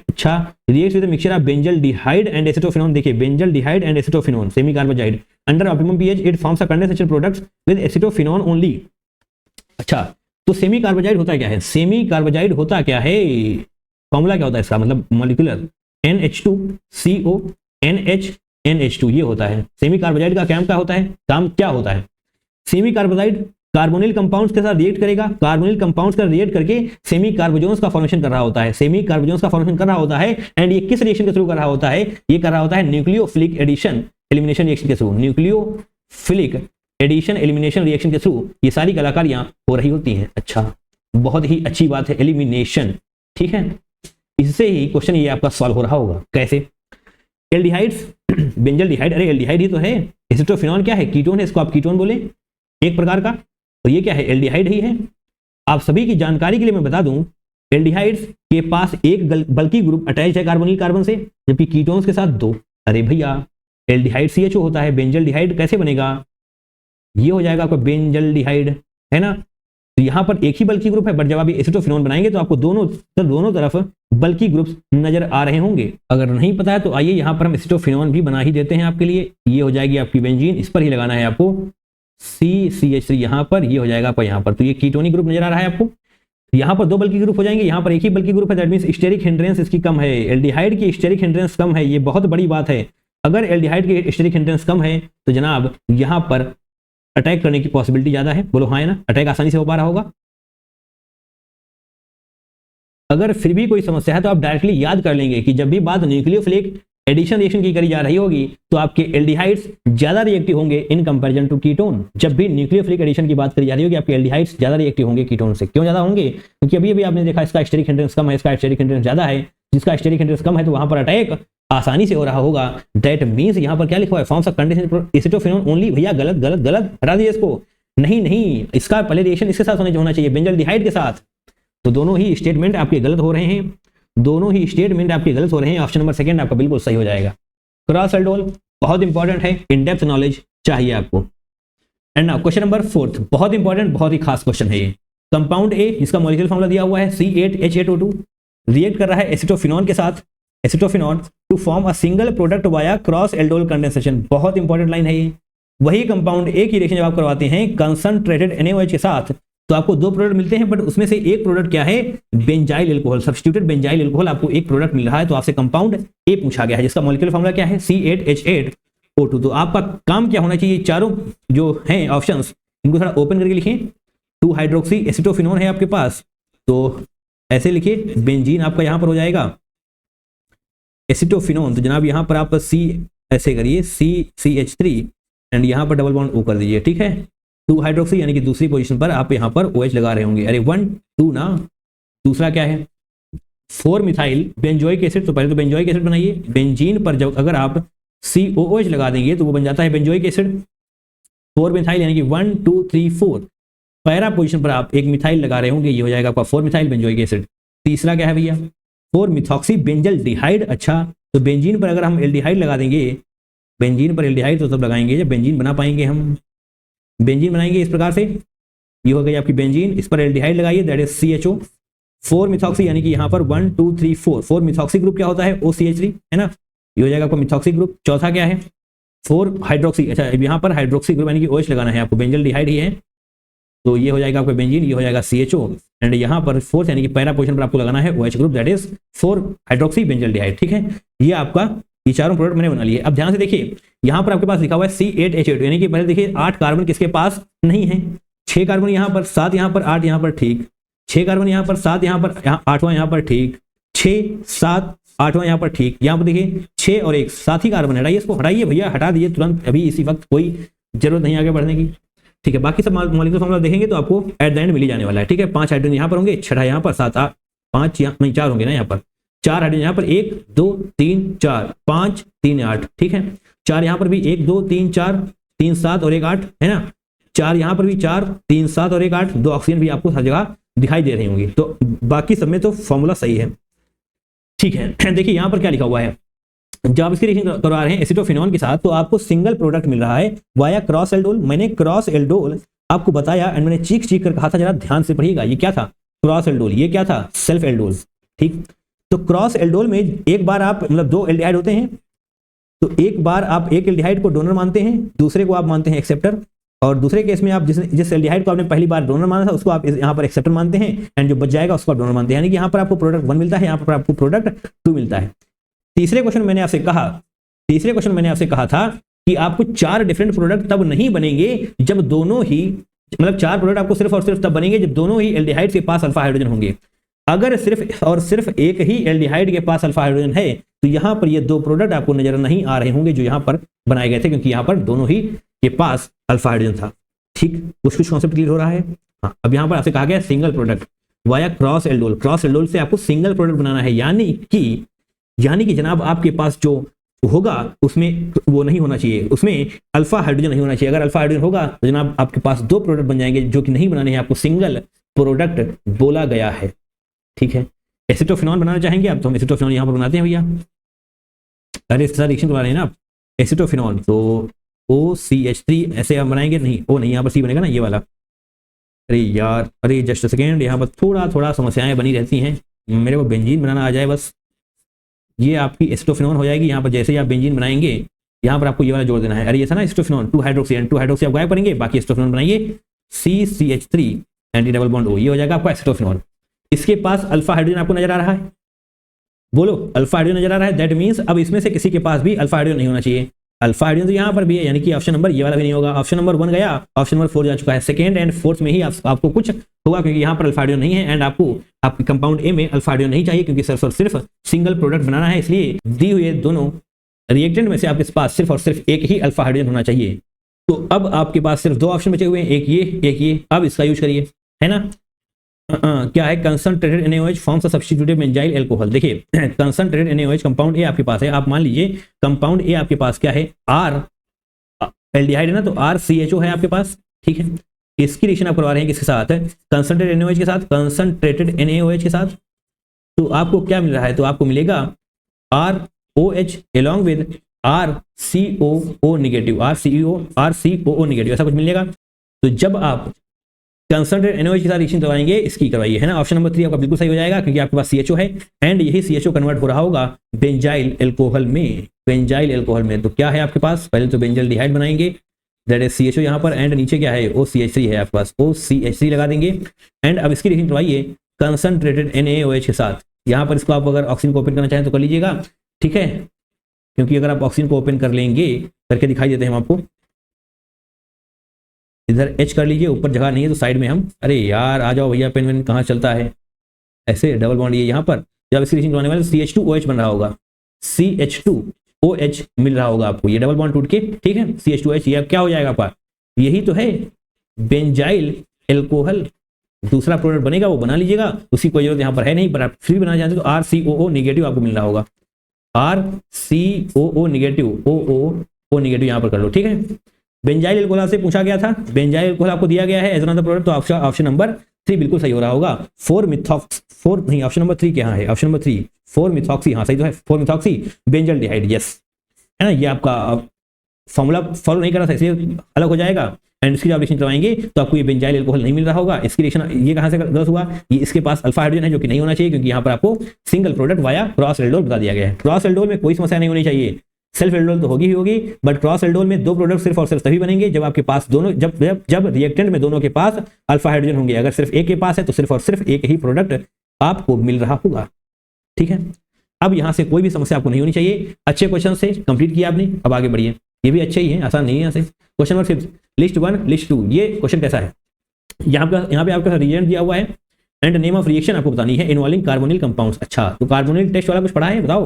reacts with mixture of benzaldehyde and acetophenone, देखिए benzaldehyde and acetophenone, semicarbazide under optimum pH it forms a condensation products with acetophenone only. अच्छा, तो सेमी कार्बोजाइड होता क्या है? सेमी कार्बोजाइड होता क्या है, फॉर्मूला क्या होता है इसका, मतलब मॉलिक्यूलर NH2CO NH ये होता है। सेमी कार्बोजाइड का काम क्या होता है? सेमी कार्बोजाइड कार्बोनिल कंपाउंड्स के साथ रिएक्ट करेगा, कार्बोनिल कंपाउंड्स का रिएक्ट करके सेमी कार्बोजोन्स का फॉर्मेशन कर रहा होता है, एंड ये किस रिएक्शन के थ्रू कर रहा होता है? ये कर रहा होता है न्यूक्लियोफिलिक एडिशन एलिमिनेशन रिएक्शन के through, nucleophilic addition elimination reaction के थ्रू ये सारी कलाकारियां हो रही होती हैं। अच्छा, बहुत ही अच्छी बात है, एलिमिनेशन, ठीक है। इससे ही क्वेश्चन ये आपका सॉल्व हो रहा होगा। कैसे? एल्डिहाइड्स, बेंजल डिहाइड, अरे एल्डिहाइड ही तो है। एसिटोफिनॉल क्या है? कीटोन है, इसको आप कीटोन बोले एक प्रकार का, और ये क्या है? एल्डिहाइड ही है। आप सभी की जानकारी के लिए मैं बता दूं, एल्डिहाइड्स के पास एक बल्कि ग्रुप अटैच है कार्बोनिल कार्बन से, जबकि कीटोन्स के साथ 2। अरे भैया, एल्डिहाइड CHO होता है, बेंजल डिहाइड कैसे बनेगा? ये हो जाएगा आपका बेंजल डिहाइड, है ना। तो यहाँ पर एक ही बल्कि ग्रुप है, बट जब आप एसिटोफिनोन बनाएंगे तो आपको दोनों तरफ बल्कि ग्रुप्स नजर आ रहे होंगे। अगर नहीं पता है तो आइए यहाँ पर हम एसिटोफिनोन भी बना ही देते हैं आपके लिए। ये हो जाएगी आपकी बेंजीन, इस पर ही लगाना है आपको CCH3 यहाँ पर, ये हो जाएगा आपका यहाँ पर। तो ये कीटोनिक ग्रुप नजर आ रहा है आपको। यहाँ पर 2 बल्कि ग्रुप हो जाएंगे, यहाँ पर एक ही बल्कि ग्रुप है, दैट मींस स्टेरिक हिंड्रेंस इसकी कम है। एल्डिहाइड की स्टेरिक हिंड्रेंस कम है, ये बहुत बड़ी बात है। अगर एल्डिहाइड की स्टेरिक हिंड्रेंस कम है तो जनाब यहाँ पर अटैक करने की पॉसिबिलिटी ज्यादा है। बोलो हाँ है ना, अटैक आसानी से हो पा रहा होगा। अगर फिर भी कोई समस्या है तो आप डायरेक्टली याद कर लेंगे कि जब भी बात न्यूक्लियोफिलिक एडिशन रिएक्शन की करी जा रही होगी तो आपके एल्डिहाइड्स ज्यादा रिएक्टिव होंगे इन कंपैरिजन टू कीटोन। जब भी न्यूक्लियोफिलिक एडिशन की बात करी जा रही होगी आपके एल्डिहाइड्स ज्यादा रिएक्टिव होंगे कीटोन से। क्यों ज्यादा होंगे? क्योंकि अभी आपने देखा इसका स्टेरिक हिंड्रेंस कम है, इसका स्टेरिक हिंड्रेंस ज्यादा है। जिसका स्टेरिक हिंड्रेंस कम है तो वहां पर अटैक आसानी से हो रहा होगा। दैट मींस यहाँ पर क्या लिखा है? Forms of condensation acetophenone only. भैया गलत गलत गलत, हटा दिए इसको। नहीं, इसका पहले रिएक्शन इसके साथ होना चाहिए, बेंजल डिहाइड के साथ। तो दोनों ही स्टेटमेंट आपके गलत हो रहे हैं, ऑप्शन नंबर 2 आपका बिल्कुल सही हो जाएगा। क्रॉस एल्डोल बहुत इंपॉर्टेंट है, इन डेप्थ नॉलेज चाहिए आपको। एंड नाउ क्वेश्चन नंबर 4, बहुत इंपॉर्टेंट, बहुत ही खास क्वेश्चन है ये। कंपाउंड ए जिसका मॉलिक्यूलर फॉर्मूला दिया हुआ है C8H8O2 रिएक्ट कर रहा है एसिटोफिनॉन के साथ, acetophenone to form a single product via cross aldol condensation. बहुत इंपॉर्टेंट लाइन है ये। वही कंपाउंड ए की रिएक्शन जब आप करवाते हैं कंसंट्रेटेड NaOH के साथ तो आपको 2 प्रोडक्ट मिलते हैं, बट उसमें से एक प्रोडक्ट क्या है? Benzyl alcohol, substituted benzyl alcohol. आपको एक प्रोडक्ट मिल रहा है तो आपसे कंपाउंड ए पूछा गया है जिसका मॉलिक्यूलर फॉर्मूला क्या है? C8H8O2। तो आपका काम क्या होना चाहिए? चारों जो हैं ऑप्शंस इनको थोड़ा ओपन करके लिखें। 2 हाइड्रोक्सी एसिटोफिनोन है आपके पास, तो ऐसे लिखिए, बेंजीन आपका यहां पर हो जाएगा एसिटोफिनोन। तो जनाब यहां पर आप C ऐसे करिए CCH3 एंड यहां पर डबल बॉन्ड O कर दीजिए, ठीक है। 2 हाइड्रोक्सी यानी कि दूसरी पोजीशन पर आप यहां पर OH लगा रहे होंगे। अरे 1 2 ना, दूसरा क्या है? 4 मिथाइल बेंजोइक एसिड। तो पहले तो बेंजोइक एसिड बनाइए। बेंजीन पर जब अगर आप COOH लगा देंगे तो वो बन जाता है बेंजोइक एसिड। 4 मिथाइल यानी कि 1 2 3 4 पैरा पोजीशन पर आप एक मिथाइल लगा रहे होंगे, ये हो जाएगा आपका 4 मिथाइल बेंजोइक एसिड। तीसरा क्या है भैया? 4 मिथॉक्सी बेंजल डिहाइड। अच्छा, तो बेंजीन पर अगर हम एल्डिहाइड लगा देंगे, बेंजीन पर एल्डिहाइड तो तब लगाएंगे जब बेंजीन बना पाएंगे। हम बेंजीन बनाएंगे इस प्रकार से, ये हो गई आपकी बेंजीन, इस पर एल्डिहाइड लगाइए, दैट इज CHO। 4 मिथॉक्सी यानी कि यहाँ पर 1 2 3 4 मिथॉक्सी ग्रुप क्या होता है? OCH3, है ना। ये हो जाएगा आपका मिथॉक्सी ग्रुप। चौथा क्या है? 4 हाइड्रोक्सी। अच्छा, यहाँ पर हाइड्रोक्सी ग्रुप यानी कि OH लगाना है आपको, बेंजल डिहाइड ही है, तो ये हो जाएगा आपका बेंजीन, ये हो जाएगा CHO। एंड यहाँ पर 4th यानी कि पैरा पोजीशन पर आपको लगाना है OH group, that is 4 hydroxy benzaldehyde, ठीक है। ये आपका ये चारों प्रोडक्ट मैंने बना लिए। अब ध्यान से देखिए, यहाँ पर आपके पास लिखा हुआ है C8H8, यानी कि पहले देखिए 8 कार्बन किसके पास नहीं है, 6 कार्बन यहाँ पर, 7 यहाँ पर, 8 यहाँ पर, ठीक, 6 कार्बन यहाँ पर, 7 यहाँ पर, 8वां यहाँ पर, ठीक, 6 7 8वां यहाँ पर, ठीक। यहाँ पर देखिए 6 और 1 7 ही कार्बन, हटाइए इसको, हटाइए भैया, हटा दीजिए तुरंत, अभी इसी वक्त, कोई जरूरत नहीं आगे बढ़ने की, ठीक है। बाकी सब मॉलिक्यूलर फॉर्मूला देखेंगे तो आपको एट द एंड मिल ही जाने वाला है, ठीक है। 5 हाइड्रोजन यहाँ पर होंगे, 6 यहाँ पर, 7 5 यहाँ नहीं 4 होंगे ना, यहाँ पर 4 हाइड्रोजन यहाँ पर, 1 2 3 4 5 3 8, ठीक है। 4 यहाँ पर भी 1 2 3 4 3 7 और 1 8 है ना, 4 यहाँ पर भी 4 3 7 और 1 8, 2 ऑक्सीजन भी आपको हर जगह दिखाई दे रही होंगी, तो बाकी सब में तो फॉर्मूला सही है, ठीक है। देखिए यहाँ पर क्या लिखा हुआ है, जब आप इसकी रिएक्शन करवा रहे हैं एसिटोफिनॉन के साथ तो आपको सिंगल प्रोडक्ट मिल रहा है वाया क्रॉस एल्डोल। मैंने क्रॉस एल्डोल आपको बताया एंड मैंने चीख चीख कर कहा था, जरा ध्यान से पढ़िएगा, ये क्या था, क्रॉस एल्डोल, ये क्या था, सेल्फ एल्डोल, ठीक। तो क्रॉस एल्डोल में एक बार आप मतलब 2 एल्डिहाइड होते हैं, तो एक बार आप एक एल्डिहाइड को डोनर मानते हैं, दूसरे को आप मानते हैं एक्सेप्टर, और दूसरे केस में आप जिस एल्डिहाइड को आपने पहली बार डोनर माना था उसको आप यहाँ पर एक्सेप्टर मानते हैं, एंड जो बच जाएगा उसको आप डोनर मानते हैं, यानी कि यहाँ पर आपको प्रोडक्ट 1 मिलता है, यहाँ पर आपको प्रोडक्ट 2 मिलता है। तीसरे क्वेश्चन मैंने आपसे कहा था कि आपको 4 डिफरेंट प्रोडक्ट तब नहीं बनेंगे जब दोनों ही, मतलब 4 प्रोडक्ट आपको सिर्फ और सिर्फ तब बनेंगे जब दोनों ही एल्डिहाइड के पास अल्फा हाइड्रोजन होंगे। अगर सिर्फ और सिर्फ एक ही एल्डिहाइड के पास अल्फा हाइड्रोजन है तो यहाँ पर ये 2 प्रोडक्ट आपको नजर नहीं आ रहे होंगे जो यहाँ पर बनाए गए थे, क्योंकि यहाँ पर दोनों ही के पास अल्फा हाइड्रोजन था, ठीक। कुछ कॉन्सेप्ट क्लियर हो रहा है। हाँ, अब यहाँ पर आपसे कहा गया single product via cross aldol, cross aldol से आपको सिंगल प्रोडक्ट बनाना है, यानी कि जनाब आपके पास जो होगा उसमें वो नहीं होना चाहिए, उसमें अल्फा हाइड्रोजन नहीं होना चाहिए। अगर अल्फा हाइड्रोजन होगा तो जनाब आपके पास 2 प्रोडक्ट बन जाएंगे जो कि नहीं बनाने हैं, आपको सिंगल प्रोडक्ट बोला गया है, ठीक है। एसिटोफिनॉल बनाना चाहेंगे आप तो हम एसिटोफिनॉल यहाँ पर बनाते हैं भैया, अरे इसके साथ रिएक्शन करवा रहे हैं ना आप, एसिटोफिनॉल तो OCH3 ऐसे हम बनाएंगे, नहीं ओ नहीं, यहाँ पर C बनेगा ना, ये वाला, अरे यार, अरे जस्ट सेकेंड, यहाँ पर थोड़ा समस्याएं बनी रहती हैं, मेरे को बेंजीन बनाना आ जाए बस, ये आपकी एसिटोफिनॉल हो जाएगी। यहाँ पर जैसे ही आप बेंजीन बनाएंगे यहाँ पर आपको ये वाला जोड़ देना है, अरे ये था ना एसिटोफिनॉल 2 हाइड्रोक्सी, एंड 2 हाइड्रोक्सी आप गायब करेंगे, बाकी एसिटोफिनॉल बनाइए CCH3 anti double bond O, ये हो जाएगा आपका एसिटोफिनॉल। इसके पास अल्फा हाइड्रोजन आपको नजर आ रहा है, बोलो अल्फा हाइड्रोजन नजर आ रहा है, दैट मींस अब इसमें से किसी के पास भी अल्फा हाइड्रोजन नहीं होना चाहिए। अल्फा हाइड्रोजन तो यहाँ पर भी है, यानी कि ऑप्शन नंबर ये वाला भी नहीं होगा, ऑप्शन नंबर 1 गया, ऑप्शन नंबर 4 जा चुका है, सेकंड एंड फोर्थ में ही आपको कुछ होगा, क्योंकि यहाँ पर अल्फा हाइड्रोजन नहीं है, एंड आपको आपके कंपाउंड ए में अल्फा हाइड्रोजन नहीं चाहिए, क्योंकि सिर्फ और सिर्फ सिंगल प्रोडक्ट बनाना है, इसलिए दी हुए दोनों रिएक्टेंट में से आपके पास सिर्फ और सिर्फ एक ही अल्फा हाइड्रोजन होना चाहिए। तो अब आपके पास सिर्फ 2 ऑप्शन बचे हुए हैं, एक ये, अब इसका यूज करिए, है ना। क्या है, concentrated NaOH forms a substituted benzyl alcohol. देखिए कंसंट्रेटेड NaOH कंपाउंड ए आपके पास है, आप मान लीजिए कंपाउंड ए आपके पास क्या है, R एल्डिहाइड है ना, तो RCHO है आपके पास, ठीक है। इसकी रिएक्शन आप करवा रहे हैं किसके साथ, कंसंट्रेटेड NaOH के साथ, कंसंट्रेटेड NaOH के साथ, तो आपको क्या मिल रहा है, तो आपको मिलेगा ROH along with RCOO negative, RCOO negative, ऐसा कुछ मिलेगा। तो जब आप कंसंट्रेटेड NaOH के साथ रिएक्शन करवाएंगे, इसकी करवाइए, है ना। ऑप्शन नंबर 3 आपका बिल्कुल सही हो जाएगा, क्योंकि आपके पास CHO है एंड यही CHO कन्वर्ट हो रहा होगा बेंजाइल अल्कोहल में, बेंजाइल अल्कोहल में। तो क्या है आपके पास, पहले तो बेंजाइल्डिहाइड बनाएंगे, दैट इज CHO यहाँ पर, एंड नीचे क्या है, OCH3 है आपके पास, OCH3 लगा देंगे, एंड अब इसकी रिएक्शन करवाइए कंसंट्रेटेड NaOH के साथ। यहाँ पर इसको आप अगर ऑक्सीजन को ओपन करना चाहें तो कर लीजिएगा, ठीक है, क्योंकि अगर आप ऑक्सीजन को ओपन कर लेंगे, करके दिखाई देते हैं हम आपको, इधर H कर लीजिए, ऊपर जगह नहीं है तो साइड में हम, अरे यार आ जाओ भैया, पेन वेन कहाँ चलता है, ऐसे डबल बॉन्ड ये यहाँ पर, जब इसकी रिएक्शन करवाने वाले CH2OH बन रहा होगा, CH2OH मिल रहा होगा आपको, ये डबल बॉन्ड टूट के, ठीक है, CH2OH, ये क्या हो जाएगा आपका, यही तो है बेंजाइल अल्कोहल। दूसरा प्रोडक्ट बनेगा वो बना लीजिएगा, उसकी कोई जरूरत यहाँ पर है नहीं, पर आप फ्री बनाना चाहते तो RCOO नेगेटिव आपको मिल रहा होगा, RCOO नेगेटिव, OO नेगेटिव यहाँ पर कर लो, ठीक है। बेंजाइल अल्कोहल से पूछा गया था, बेंजाइल अल्कोहल आपको दिया गया है एज अनदर प्रोडक्ट, तो ऑप्शन नंबर 3 बिल्कुल सही हो रहा होगा। 4 नहीं, ऑप्शन नंबर 3 क्या है, ऑप्शन नंबर 3 4 मिथॉक्सी, हाँ सही तो है, 4 मिथॉक्सी बेंजाइल्डिहाइड, यस, है ना। ये आपका फॉर्मूला फॉलो नहीं कर रहा था इसलिए अलग हो जाएगा, एंड इसकी जब रिएक्शन करवाएंगे तो आपको ये बेंजाइल अल्कोहल नहीं मिल रहा होगा। इसकी रिएक्शन ये कहाँ से गलत हुआ, ये इसके पास अल्फा हाइड्रोजन है जो कि नहीं होना चाहिए, क्योंकि यहाँ पर आपको single product via cross aldol बता दिया गया है। क्रॉस एल्डोल में कोई समस्या नहीं होनी चाहिए, सेल्फ एल्डोल तो होगी ही होगी, बट क्रॉस एल्डोल में 2 प्रोडक्ट सिर्फ और सिर्फ तभी बनेंगे जब आपके पास दोनों, जब रिएक्टेंट में दोनों के पास अल्फा हाइड्रोजन होंगे। अगर सिर्फ एक के पास है तो सिर्फ और सिर्फ एक ही प्रोडक्ट आपको मिल रहा होगा, ठीक है। अब यहाँ से कोई भी समस्या आपको नहीं होनी चाहिए। अच्छे क्वेश्चन से कंप्लीट किया आपने, अब आगे बढ़िए। ये भी अच्छे ही है, आसान नहीं है यहाँ से। Question number 5, list 1 list 2। ये क्वेश्चन कैसा है, यहाँ पे आपका रिएजेंट दिया हुआ है एंड नेम ऑफ रिएक्शन आपको बतानी है इन्वॉल्विंग कार्बोनिल कंपाउंड्स। अच्छा, तो कार्बोनिल टेस्ट वाला कुछ पढ़ा है, बताओ।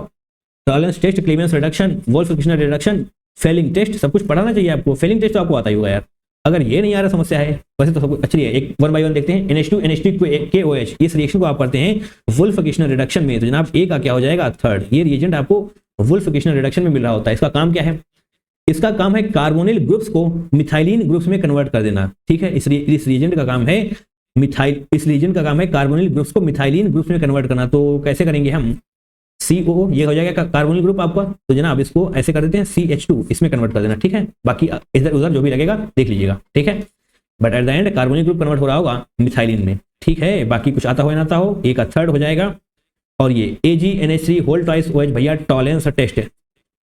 Tollens test, Clemmensen reduction, Wolff Kishner reduction, Fehling test, सब कुछ पढ़ाना चाहिए आपको। फेलिंग टेस्ट तो आपको आता ही होगा यार, अगर ये नहीं आ रहा समस्या है। वैसे तो सब कुछ अच्छी है। एक 1 बाय 1 देखते हैं। NH2 NH2KOH, इस रिएक्शन को आप पढ़ते हैं वोल्फ-फ्रिक्शनल रिडक्शन में, तो जनाब ए का क्या हो जाएगा, थर्ड। ये रिएजेंट आपको वोल्फ-फ्रिक्शनल रिडक्शन में मिल रहा होता है। इसका काम क्या है, इसका काम है कार्बोनिल ग्रुप्स को मिथाइलिन ग्रुप्स में कन्वर्ट कर देना। ठीक है, इस रिएजेंट का काम है इस रिएजेंट का काम है कार्बोनिल ग्रुप्स को मिथाइलिन ग्रुप्स में कन्वर्ट करना। तो कैसे करेंगे हम, COO ये हो जाएगा कार्बोनिल ग्रुप आपका, तो जनाब इसको ऐसे कर देते हैं CH2, इसमें कन्वर्ट कर देना। ठीक है, बाकी इधर उधर जो भी लगेगा देख लीजिएगा। ठीक है, but at the end carbonyl group convert हो रहा होगा मिथाइलिन में। ठीक है, बाकी कुछ आता हो या ना आता हो, ए का थर्ड हो जाएगा। और ये AgNH3 होल ट्वाइस OH भैया टॉलरेंस टेस्ट है।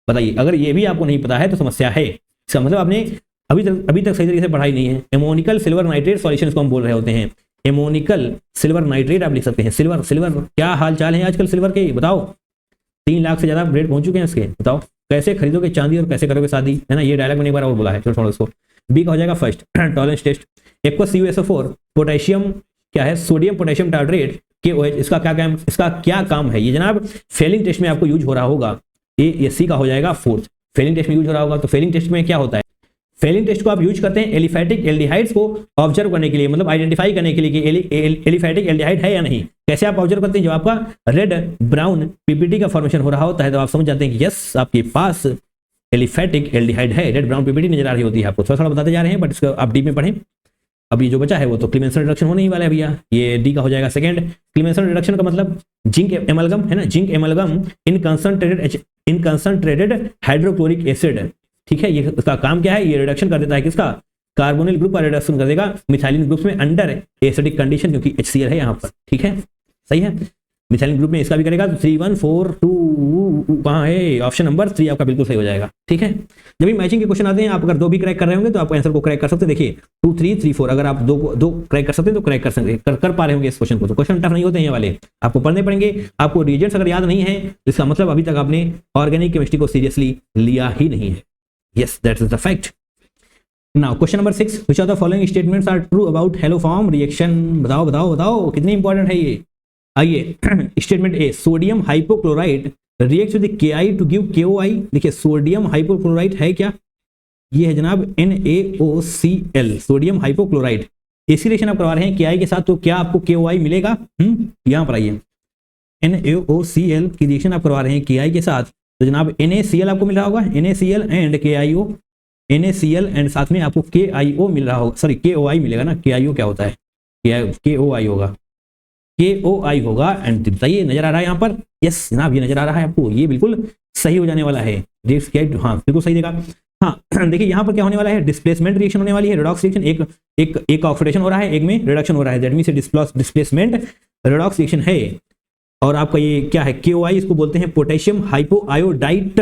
बताइए, अगर ये भी आपको नहीं पता है तो समस्या है। इसका मतलब आपने अभी तक सही तरीके से पढ़ाई नहीं है। एमोनिकल सिल्वर नाइट्रेट सॉल्यूशन को हम बोल रहे होते हैं। एमोनिकल सिल्वर नाइट्रेट आप लिख सकते हैं। सिल्वर क्या हाल चाल है आजकल सिल्वर के, बताओ। 3 लाख से ज्यादा रेट पहुंच चुके हैं इसके, बताओ कैसे खरीदोगे चांदी और कैसे करोगे शादी, है ना। ये डायलॉग मैंने एक बार और बोला है, चलो छोड़ो इसको। बी का हो जाएगा first Tollens test. Aqua CuSO4 potassium क्या है, सोडियम पोटेशियम टार्ट्रेट KOH, इसका क्या काम है। ये जनाब फेलिंग टेस्ट में आपको यूज हो रहा होगा। ये सी का हो जाएगा फोर्थ, फेलिंग टेस्ट में यूज हो रहा होगा। तो फेलिंग टेस्ट में क्या होता है, फेलिंग टेस्ट को आप यूज करते हैं एलिफैटिक एल्डिहाइड्स को ऑब्जर्व करने के लिए, मतलब आइडेंटिफाई करने के लिए कि एलिफैटिक एल्डिहाइड है या नहीं। कैसे आप ऑब्जर्व करते हैं, जब आपका रेड ब्राउन PPT का फॉर्मेशन हो रहा होता है तो आप समझ जाते हैं कि यस आपके पास एलिफैटिक एल्डिहाइड है, रेड ब्राउन PPT नजर आ रही होती है आपको। थोड़ा बताते जा रहे हैं, बट इसको आप डीप में पढ़ें। अब ये जो बचा है वो तो क्लीमेंसन रिडक्शन होने ही वाला है भैया। ये डी का हो जाएगा सेकंड। क्लीमेंसन रिडक्शन का मतलब जिंक एमलगम है ना, जिंक एमलगम इन कंसंट्रेटेड हाइड्रोक्लोरिक एसिड। ठीक है, ये इसका काम क्या है, ये रिडक्शन कर देता है किसका, कार्बोनिल ग्रुप का रिडक्शन कर देगा मिथाइलिन ग्रुप में अंडर एसिडिक कंडीशन, क्योंकि HCl है यहाँ पर। ठीक है, सही है, मिथाइलिन ग्रुप में इसका भी करेगा। 3 1 4 2 कहाँ है, ऑप्शन नंबर 3 आपका बिल्कुल सही हो जाएगा। ठीक है, जब भी मैचिंग के क्वेश्चन आते हैं, आप अगर 2 भी क्रैक कर रहे होंगे तो आप आंसर को क्रैक कर सकते हैं। देखिए 2 3 3 4, अगर आप दो क्रैक कर सकते हैं तो क्रैक कर सकते कर पा रहे होंगे इस क्वेश्चन को। तो क्वेश्चन टफ नहीं होते हैं ये वाले, आपको पढ़ने पड़ेंगे। आपको रिएजेंट्स अगर याद नहीं है इसका मतलब अभी तक आपने ऑर्गेनिक केमिस्ट्री को सीरियसली लिया ही नहीं है। Yes, that is the fact. Now question number 6, which of the following statements are true about haloform reaction. बताओ कितनी इंपॉर्टेंट है ये। आइए, statement A, sodium hypochloride reacts with Ki to give KOI। देखिए सोडियम हाइपोक्लोराइड है क्या, ये है जनाब NaOCl, सोडियम हाइपोक्लोराइड। ऐसी रिएक्शन आप करवा रहे हैं Ki के साथ, तो क्या आपको KOI मिलेगा। यहां पर आइए, NaOCl की रिएक्शन आप करवा रहे हैं Ki के साथ, तो जनाब NaCl आपको मिल रहा होगा, NaCl and KIO, NaCl and साथ में आपको KIO मिल रहा होगा, सॉरी KOI मिलेगा ना। KIO क्या होता है, KOI होगा, KOI होगा। एंड बताइए नजर आ रहा है यहाँ पर, यस जनाब ये नजर आ रहा है आपको, ये बिल्कुल सही हो जाने वाला है। हाँ बिल्कुल सही देगा। हाँ देखिए यहाँ पर क्या होने वाला है, डिस्प्लेसमेंट रिएक्शन होने वाली है, रिडॉक्स रिएक्शन। एक ऑक्सीडेशन हो रहा है, एक में रिडक्शन हो रहा है, that means displacement redox reaction है। और आपका ये क्या है, KOI, इसको बोलते हैं पोटेशियम हाइपोआयोडाइट।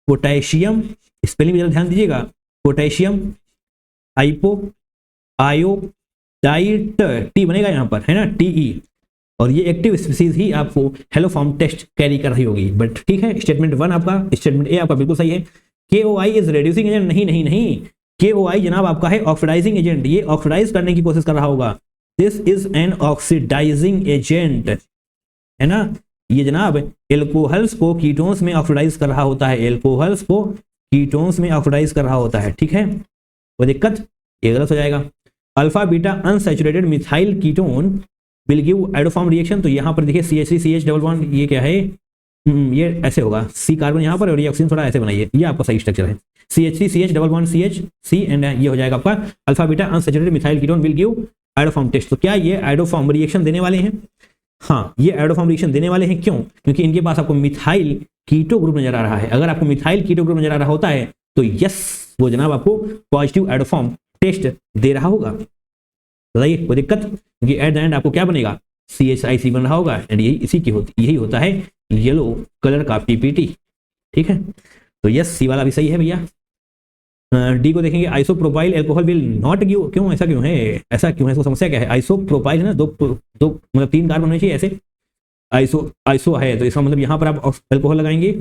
पोटेशियम स्पेलिंग में ध्यान दीजिएगा, पोटेशियम हाइपोआयोडाइट, टी बनेगा यहाँ पर, है ना, TE। और ये एक्टिव स्पीसीज ही आपको हेलोफॉर्म टेस्ट कैरी कर रही होगी। बट ठीक है, स्टेटमेंट ए आपका बिल्कुल सही है। KOI इज रेड्यूसिंग एजेंट, नहीं, KOI जनाब आपका है ऑक्सीडाइजिंग एजेंट, ये ऑक्सीडाइज करने की कोशिश कर रहा होगा। This is an oxidising agent, है ना। ये जनाब एल्कोहल्स को कीटोन्स में ऑक्सीडाइज कर रहा होता है, एल्कोहल्स को कीटोन्स में ऑक्सीडाइज कर रहा होता है। ठीक है, वो दिक्कत ये गलत हो जाएगा। Alpha beta unsaturated methyl ketone will give iodoform reaction. तो यहाँ पर देखिए CH3CH डबल बॉन्ड, ये क्या है, ये ऐसे होगा, C कार्बन यहाँ पर और ये ऑक्सीजन थोड़ा ऐसे बनाइए, ये आपका सही स्ट्रक्चर है। CH3CH double bond CH and ये हो जाएगा आपका alpha beta unsaturated methyl ketone will give iodoform test. तो क्या ये आइडोफॉर्म रिएक्शन देने वाले हैं, हाँ ये आइडोफॉर्म रिएक्शन देने वाले हैं। क्यों, क्योंकि इनके पास आपको मिथाइल कीटो ग्रुप नजर आ रहा है। अगर आपको मिथाइल कीटो ग्रुप नजर आ रहा होता है तो यस वो जनाब आपको पॉजिटिव आइडोफॉर्म टेस्ट दे रहा होगा। बताइए कोई दिक्कत, क्योंकि एट द एंड आपको क्या बनेगा, CHIC बन रहा होगा एंड यही होता है येलो कलर का PPT। ठीक है, तो यस C वाला भी सही है भैया। डी को देखेंगे, isopropyl alcohol will not give, क्यों ऐसा क्यों है, इसको समस्या क्या है। आइसोप्रोपाइल है ना, दो मतलब 3 कार्बन होने चाहिए ऐसे, आइसो है, तो इसका मतलब यहाँ पर आप एल्कोहल लगाएंगे,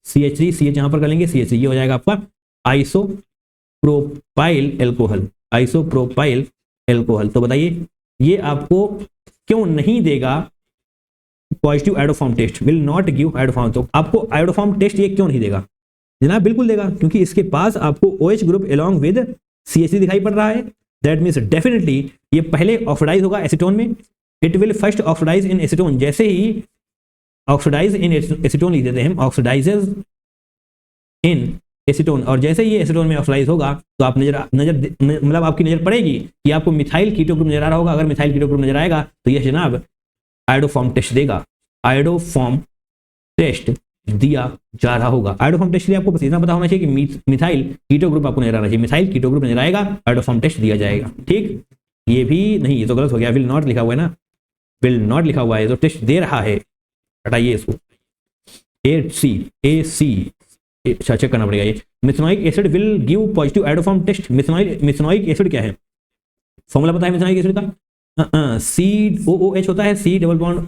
CH3 CH यहाँ पर कर लेंगे, CH3, ये हो जाएगा आपका आइसोप्रोपाइल एल्कोहल, आइसोप्रोपाइल एल्कोहल। तो बताइए ये आपको क्यों नहीं देगा positive iodoform test, will not give iodoform. तो आपको आयोडोफॉर्म टेस्ट ये क्यों नहीं देगा जनाब? बिल्कुल देगा, क्योंकि इसके पास आपको OH group along with CH3 दिखाई पड़ रहा है। दैट मीन्स डेफिनेटली ये पहले ऑक्सीडाइज होगा एसीटोन में, it will first oxidise in acetone. जैसे ही ऑक्सीडाइज इन एसीटोन लिख देते हैं हम, ऑक्सीडाइजेज इन एसीटोन, और जैसे ही ये एसीटोन में ऑक्सीडाइज होगा तो आप नजर मतलब आपकी नजर पड़ेगी कि आपको मिथाइल कीटो ग्रुप नजर आ रहा होगा। अगर मिथाइल कीटो ग्रुप नजर आएगा तो ये जनाब आयोडोफॉर्म टेस्ट देगा, आयोडोफॉर्म टेस्ट दिया जा रहा होगा। आयोडोफॉर्म टेस्ट के लिए आपको बस इतना पता होना चाहिए कि मिथाइल कीटो ग्रुप आपको नजर आना चाहिए, मिथाइल कीटो ग्रुप नजर आएगा, आयोडोफॉर्म टेस्ट दिया जाएगा। ठीक, ये भी नहीं, ये तो गलत हो गया, विल नॉट लिखा हुआ है ना, विल नॉट लिखा हुआ है तो टेस्ट दे रहा है, हटाइए इसको। AC अच्छा चेक करना पड़ेगा ये। Methanoic acid will give positive iodoform test. Methanoic acid क्या है, फॉर्मूला पता है मिथेनोइक एसिड का? COOH होता है, C double bond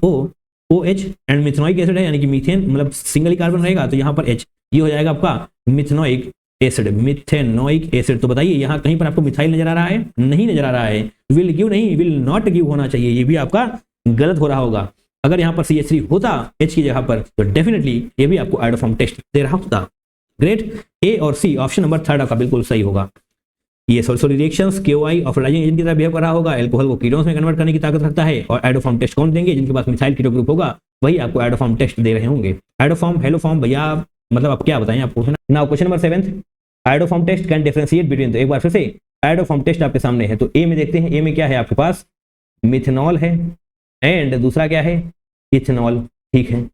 OH, and methanoic acid है यानी कि मीथेन, मतलब सिंगल ही कार्बन रहेगा तो यहाँ पर H, ये हो जाएगा आपका मिथेनोइक एसिड, मिथेनोइक एसिड। तो बताइए यहाँ कहीं पर आपको मिथाइल नजर आ रहा है? नहीं नजर आ रहा है। विल गिव नहीं, विल नॉट गिव होना चाहिए, ये भी आपका गलत हो रहा होगा। अगर यहाँ पर CH3 होता H की जगह पर तो डेफिनेटली ये भी आपको आयोडोफॉर्म टेस्ट दे रहा होता। ग्रेट, A और C, ऑप्शन नंबर 3 आपका बिल्कुल सही होगा। ये sulphur reactions KOI oxidising agent की तरह बिहेव कर रहा होगा, अल्कोहल को कीटोन्स में कन्वर्ट करने की ताकत रखता है, और आयोडोफॉर्म टेस्ट कौन देंगे? जिनके पास मिथाइल कीटो ग्रुप होगा वही आपको आयोडोफॉर्म टेस्ट दे रहे होंगे। आयोडोफॉर्म, हेलोफॉर्म, भैया मतलब आप क्या बताएं आपको, है ना। Now question number 7, iodoform test can differentiate between, तो एक बार फिर से आयोडोफॉर्म टेस्ट आपके सामने है, तो ए में देखते हैं। ए में क्या है आपके पास? मिथेनॉल है, एंड दूसरा क्या है? इथेनॉल। ठीक है,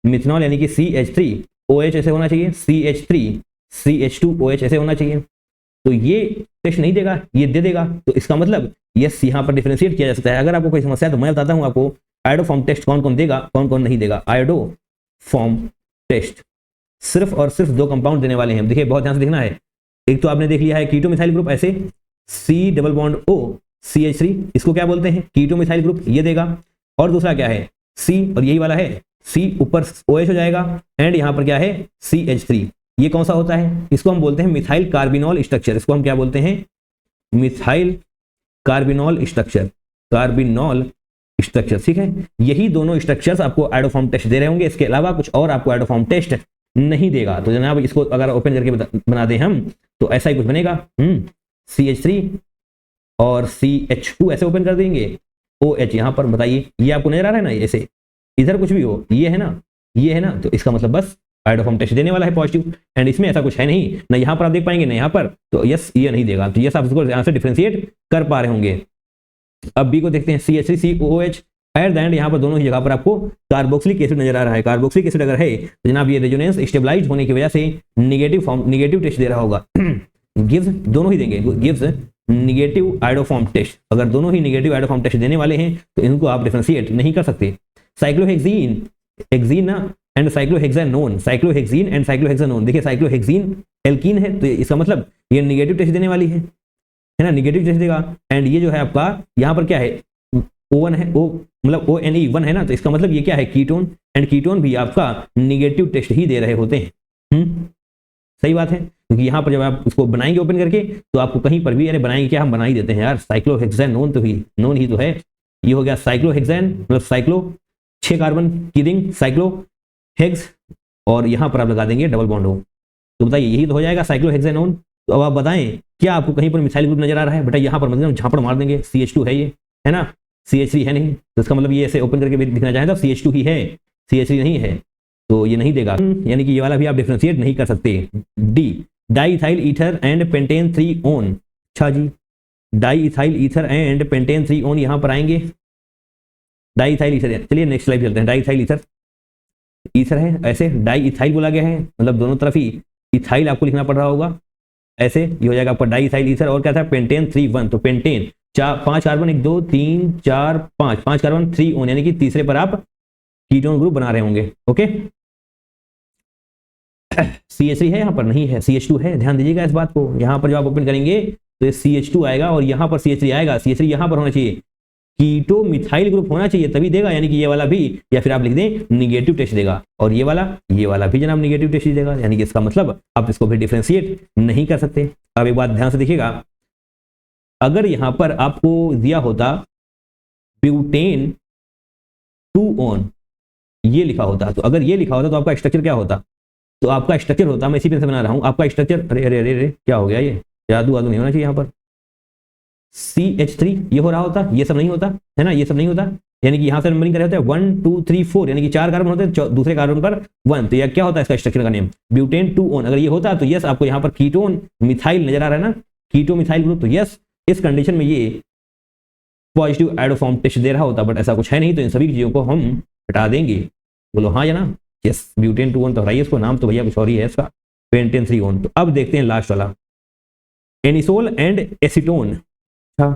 मिथेनॉल यानी कि CH3OH ऐसे होना चाहिए, CH3CH2OH ऐसे होना चाहिए, तो ये टेस्ट नहीं देगा, ये दे देगा। तो इसका मतलब यस यहाँ पर डिफरेंशिएट किया जा सकता है। अगर आपको कोई समस्या है तो मैं बताता हूँ आपको आयोडोफॉर्म टेस्ट कौन कौन देगा, कौन कौन नहीं देगा। आयोडोफॉर्म टेस्ट सिर्फ और सिर्फ 2 कंपाउंड देने वाले हैं, देखिए बहुत ध्यान से देखना है। एक तो आपने देख लिया है कीटो मिथाइल ग्रुप ऐसे, C double bond O CH3, इसको क्या बोलते हैं? कीटो मिथाइल ग्रुप, ये देगा। और दूसरा क्या है? C, और यही वाला है C ऊपर OH हो जाएगा, एंड यहाँ पर क्या है? CH3, ये कौन सा होता है? इसको हम बोलते हैं मिथाइल कार्बिनॉल स्ट्रक्चर। इसको हम क्या बोलते हैं? Methyl carbinol structure, carbinol structure. ठीक है, यही दोनों स्ट्रक्चर्स आपको आयोडोफॉर्म टेस्ट दे रहे होंगे, इसके अलावा कुछ और आपको आयोडोफॉर्म टेस्ट नहीं देगा। तो जनाब इसको अगर ओपन करके बना दें हम तो ऐसा ही कुछ बनेगा, CH3 और CH2 ऐसे ओपन कर देंगे, OH यहाँ पर। बताइए ये आपको नजर आ रहा है ना, ऐसे इधर कुछ भी हो, ये है ना, ये है ना, तो इसका मतलब बस आयोडोफॉर्म टेस्ट देने वाला है पॉजिटिव, एंड इसमें ऐसा कुछ है नहीं ना, यहाँ पर आप देख पाएंगे ना यहाँ पर, तो यस ये नहीं देगा। तो यस आप इसको यहाँ से डिफरेंशिएट कर पा रहे होंगे। अब बी को देखते हैं, CH3COOH, एट द एंड यहाँ पर दोनों ही जगह पर आपको कार्बोक्सिलिक एसिड नजर आ रहा है। कार्बोक्सिलिक एसिड अगर है तो जनाब ये रेजोनेंस स्टेबलाइज होने की वजह से नेगेटिव टेस्ट दे रहा होगा। गिव्स, दोनों ही देंगे, गिव्स नेगेटिव आयोडोफॉर्म टेस्ट। अगर दोनों ही नेगेटिव आयोडोफॉर्म टेस्ट देने वाले हैं तो इनको आप डिफरेंशिएट नहीं कर सकते। Cyclohexene, hexene and cyclohexanone, cyclohexene and cyclohexanone. देखिए साइक्लोहेक्सीन एल्कीन है, तो इसका मतलब ये नेगेटिव टेस्ट देने वाली है ना, नेगेटिव टेस्ट देगा। एंड ये जो है आपका यहाँ पर क्या है? O1 है, O मतलब ONE1 है ना, तो इसका मतलब ये क्या है? कीटोन, एंड कीटोन भी आपका नेगेटिव टेस्ट ही दे रहे होते हैं। सही बात है, क्योंकि यहाँ पर जब आप उसको बनाएंगे ओपन करके तो आपको कहीं पर भी, अरे बनाएंगे क्या, हम बना ही देते हैं यार, साइक्लोहेक्सानोन तो ही नोन ही तो है। ये हो गया साइक्लोहेक्सान, मतलब साइक्लो 6 कार्बन की रिंग, साइक्लोहेक्स, और यहाँ पर आप लगा देंगे डबल बॉन्ड हो। तो बताइए यही तो हो जाएगा साइक्लोहेक्सानोन। तो अब आप बताएं क्या आपको कहीं पर मिथाइल ग्रुप नजर आ रहा है? बेटा यहाँ पर मतलब झापड़ मार देंगे, CH2 है ये, है ना, CH3 है नहीं, तो इसका मतलब ये ऐसे ओपन करके दिखना चाहे तो CH2 ही है, CH3 नहीं है, तो ये नहीं देगा। यानी कि ये वाला भी आप डिफरेंशिएट नहीं कर सकते। D, diethyl ether and pentan 3 one. अच्छा जी, diethyl ether and pentan 3 one यहाँ पर आएंगे। डाईइथाइल ईथर, चलिए नेक्स्ट स्लाइड चलते हैं। डाईइथाइल ईथर, ईथर है ऐसे, डाईइथाइल बोला गया है, मतलब दोनों तरफ ही इथाइल आपको लिखना पड़ रहा होगा, ऐसे ये हो जाएगा आपका डाईइथाइल ईथर। और क्या था? पेंटेन 3 तो पेंटेन 5 कार्बन, 1 2 3 4 5 कार्बन 3 ओन, यानी कि तीसरे पर आप कीटोन ग्रुप बना रहे होंगे। ओके, CH3 है यहाँ पर? नहीं है, CH2 है, ध्यान दीजिएगा इस बात को। यहाँ पर जब आप ओपन करेंगे तो ये CH2 आएगा और यहाँ पर CH3 आएगा। CH3 यहाँ पर होना चाहिए, कीटो मिथाइल ग्रुप होना चाहिए तभी देगा, यानी कि ये वाला भी, या फिर आप लिख दें निगेटिव टेस्ट देगा, और ये वाला भी जनाब निगेटिव टेस्ट देगा, यानी कि इसका मतलब आप इसको भी डिफरेंशिएट नहीं कर सकते। अब एक बात ध्यान से देखिएगा, अगर यहां पर आपको दिया होता ब्यूटेन 2 ऑन, ये लिखा होता, तो अगर ये लिखा होता तो आपका स्ट्रक्चर क्या होता, तो आपका स्ट्रक्चर होता, मैं इसी पेन से बना रहा हूं, आपका स्ट्रक्चर, अरे अरे अरे अरे क्या हो गया, ये जादू वादू नहीं होना चाहिए यहाँ पर, CH3 ये हो रहा होता, ये सब नहीं होता है ना, ये सब नहीं होता, यानी कि यहां से नंबरिंग करे होते हैं 1 2 3 4, यानी कि 4 कार्बन होते हैं, दूसरे कार्बन पर 1, तो यह क्या होता है इसका स्ट्रक्चर का नेम, ब्यूटेन 2 ऑन। अगर ये होता तो यस आपको यहाँ पर कीटोन मिथाइल नजर आ रहा है ना, कीटो मिथाइल ग्रुप, तो यस इस कंडीशन में ये पॉजिटिव एडोफॉर्म टेस्ट दे रहा होता, बट ऐसा कुछ है नहीं, तो इन सभी चीजों को हम हटा देंगे। बोलो हाँ या ना, यस ब्यूटेन 2 ऑन तो हटाइए इसको, नाम तो भैया कुछ और ही है इसका, पेंटेन 3 ऑन। तो अब देखते हैं लास्ट वाला, एनिसोल एंड एसीटोन। अच्छा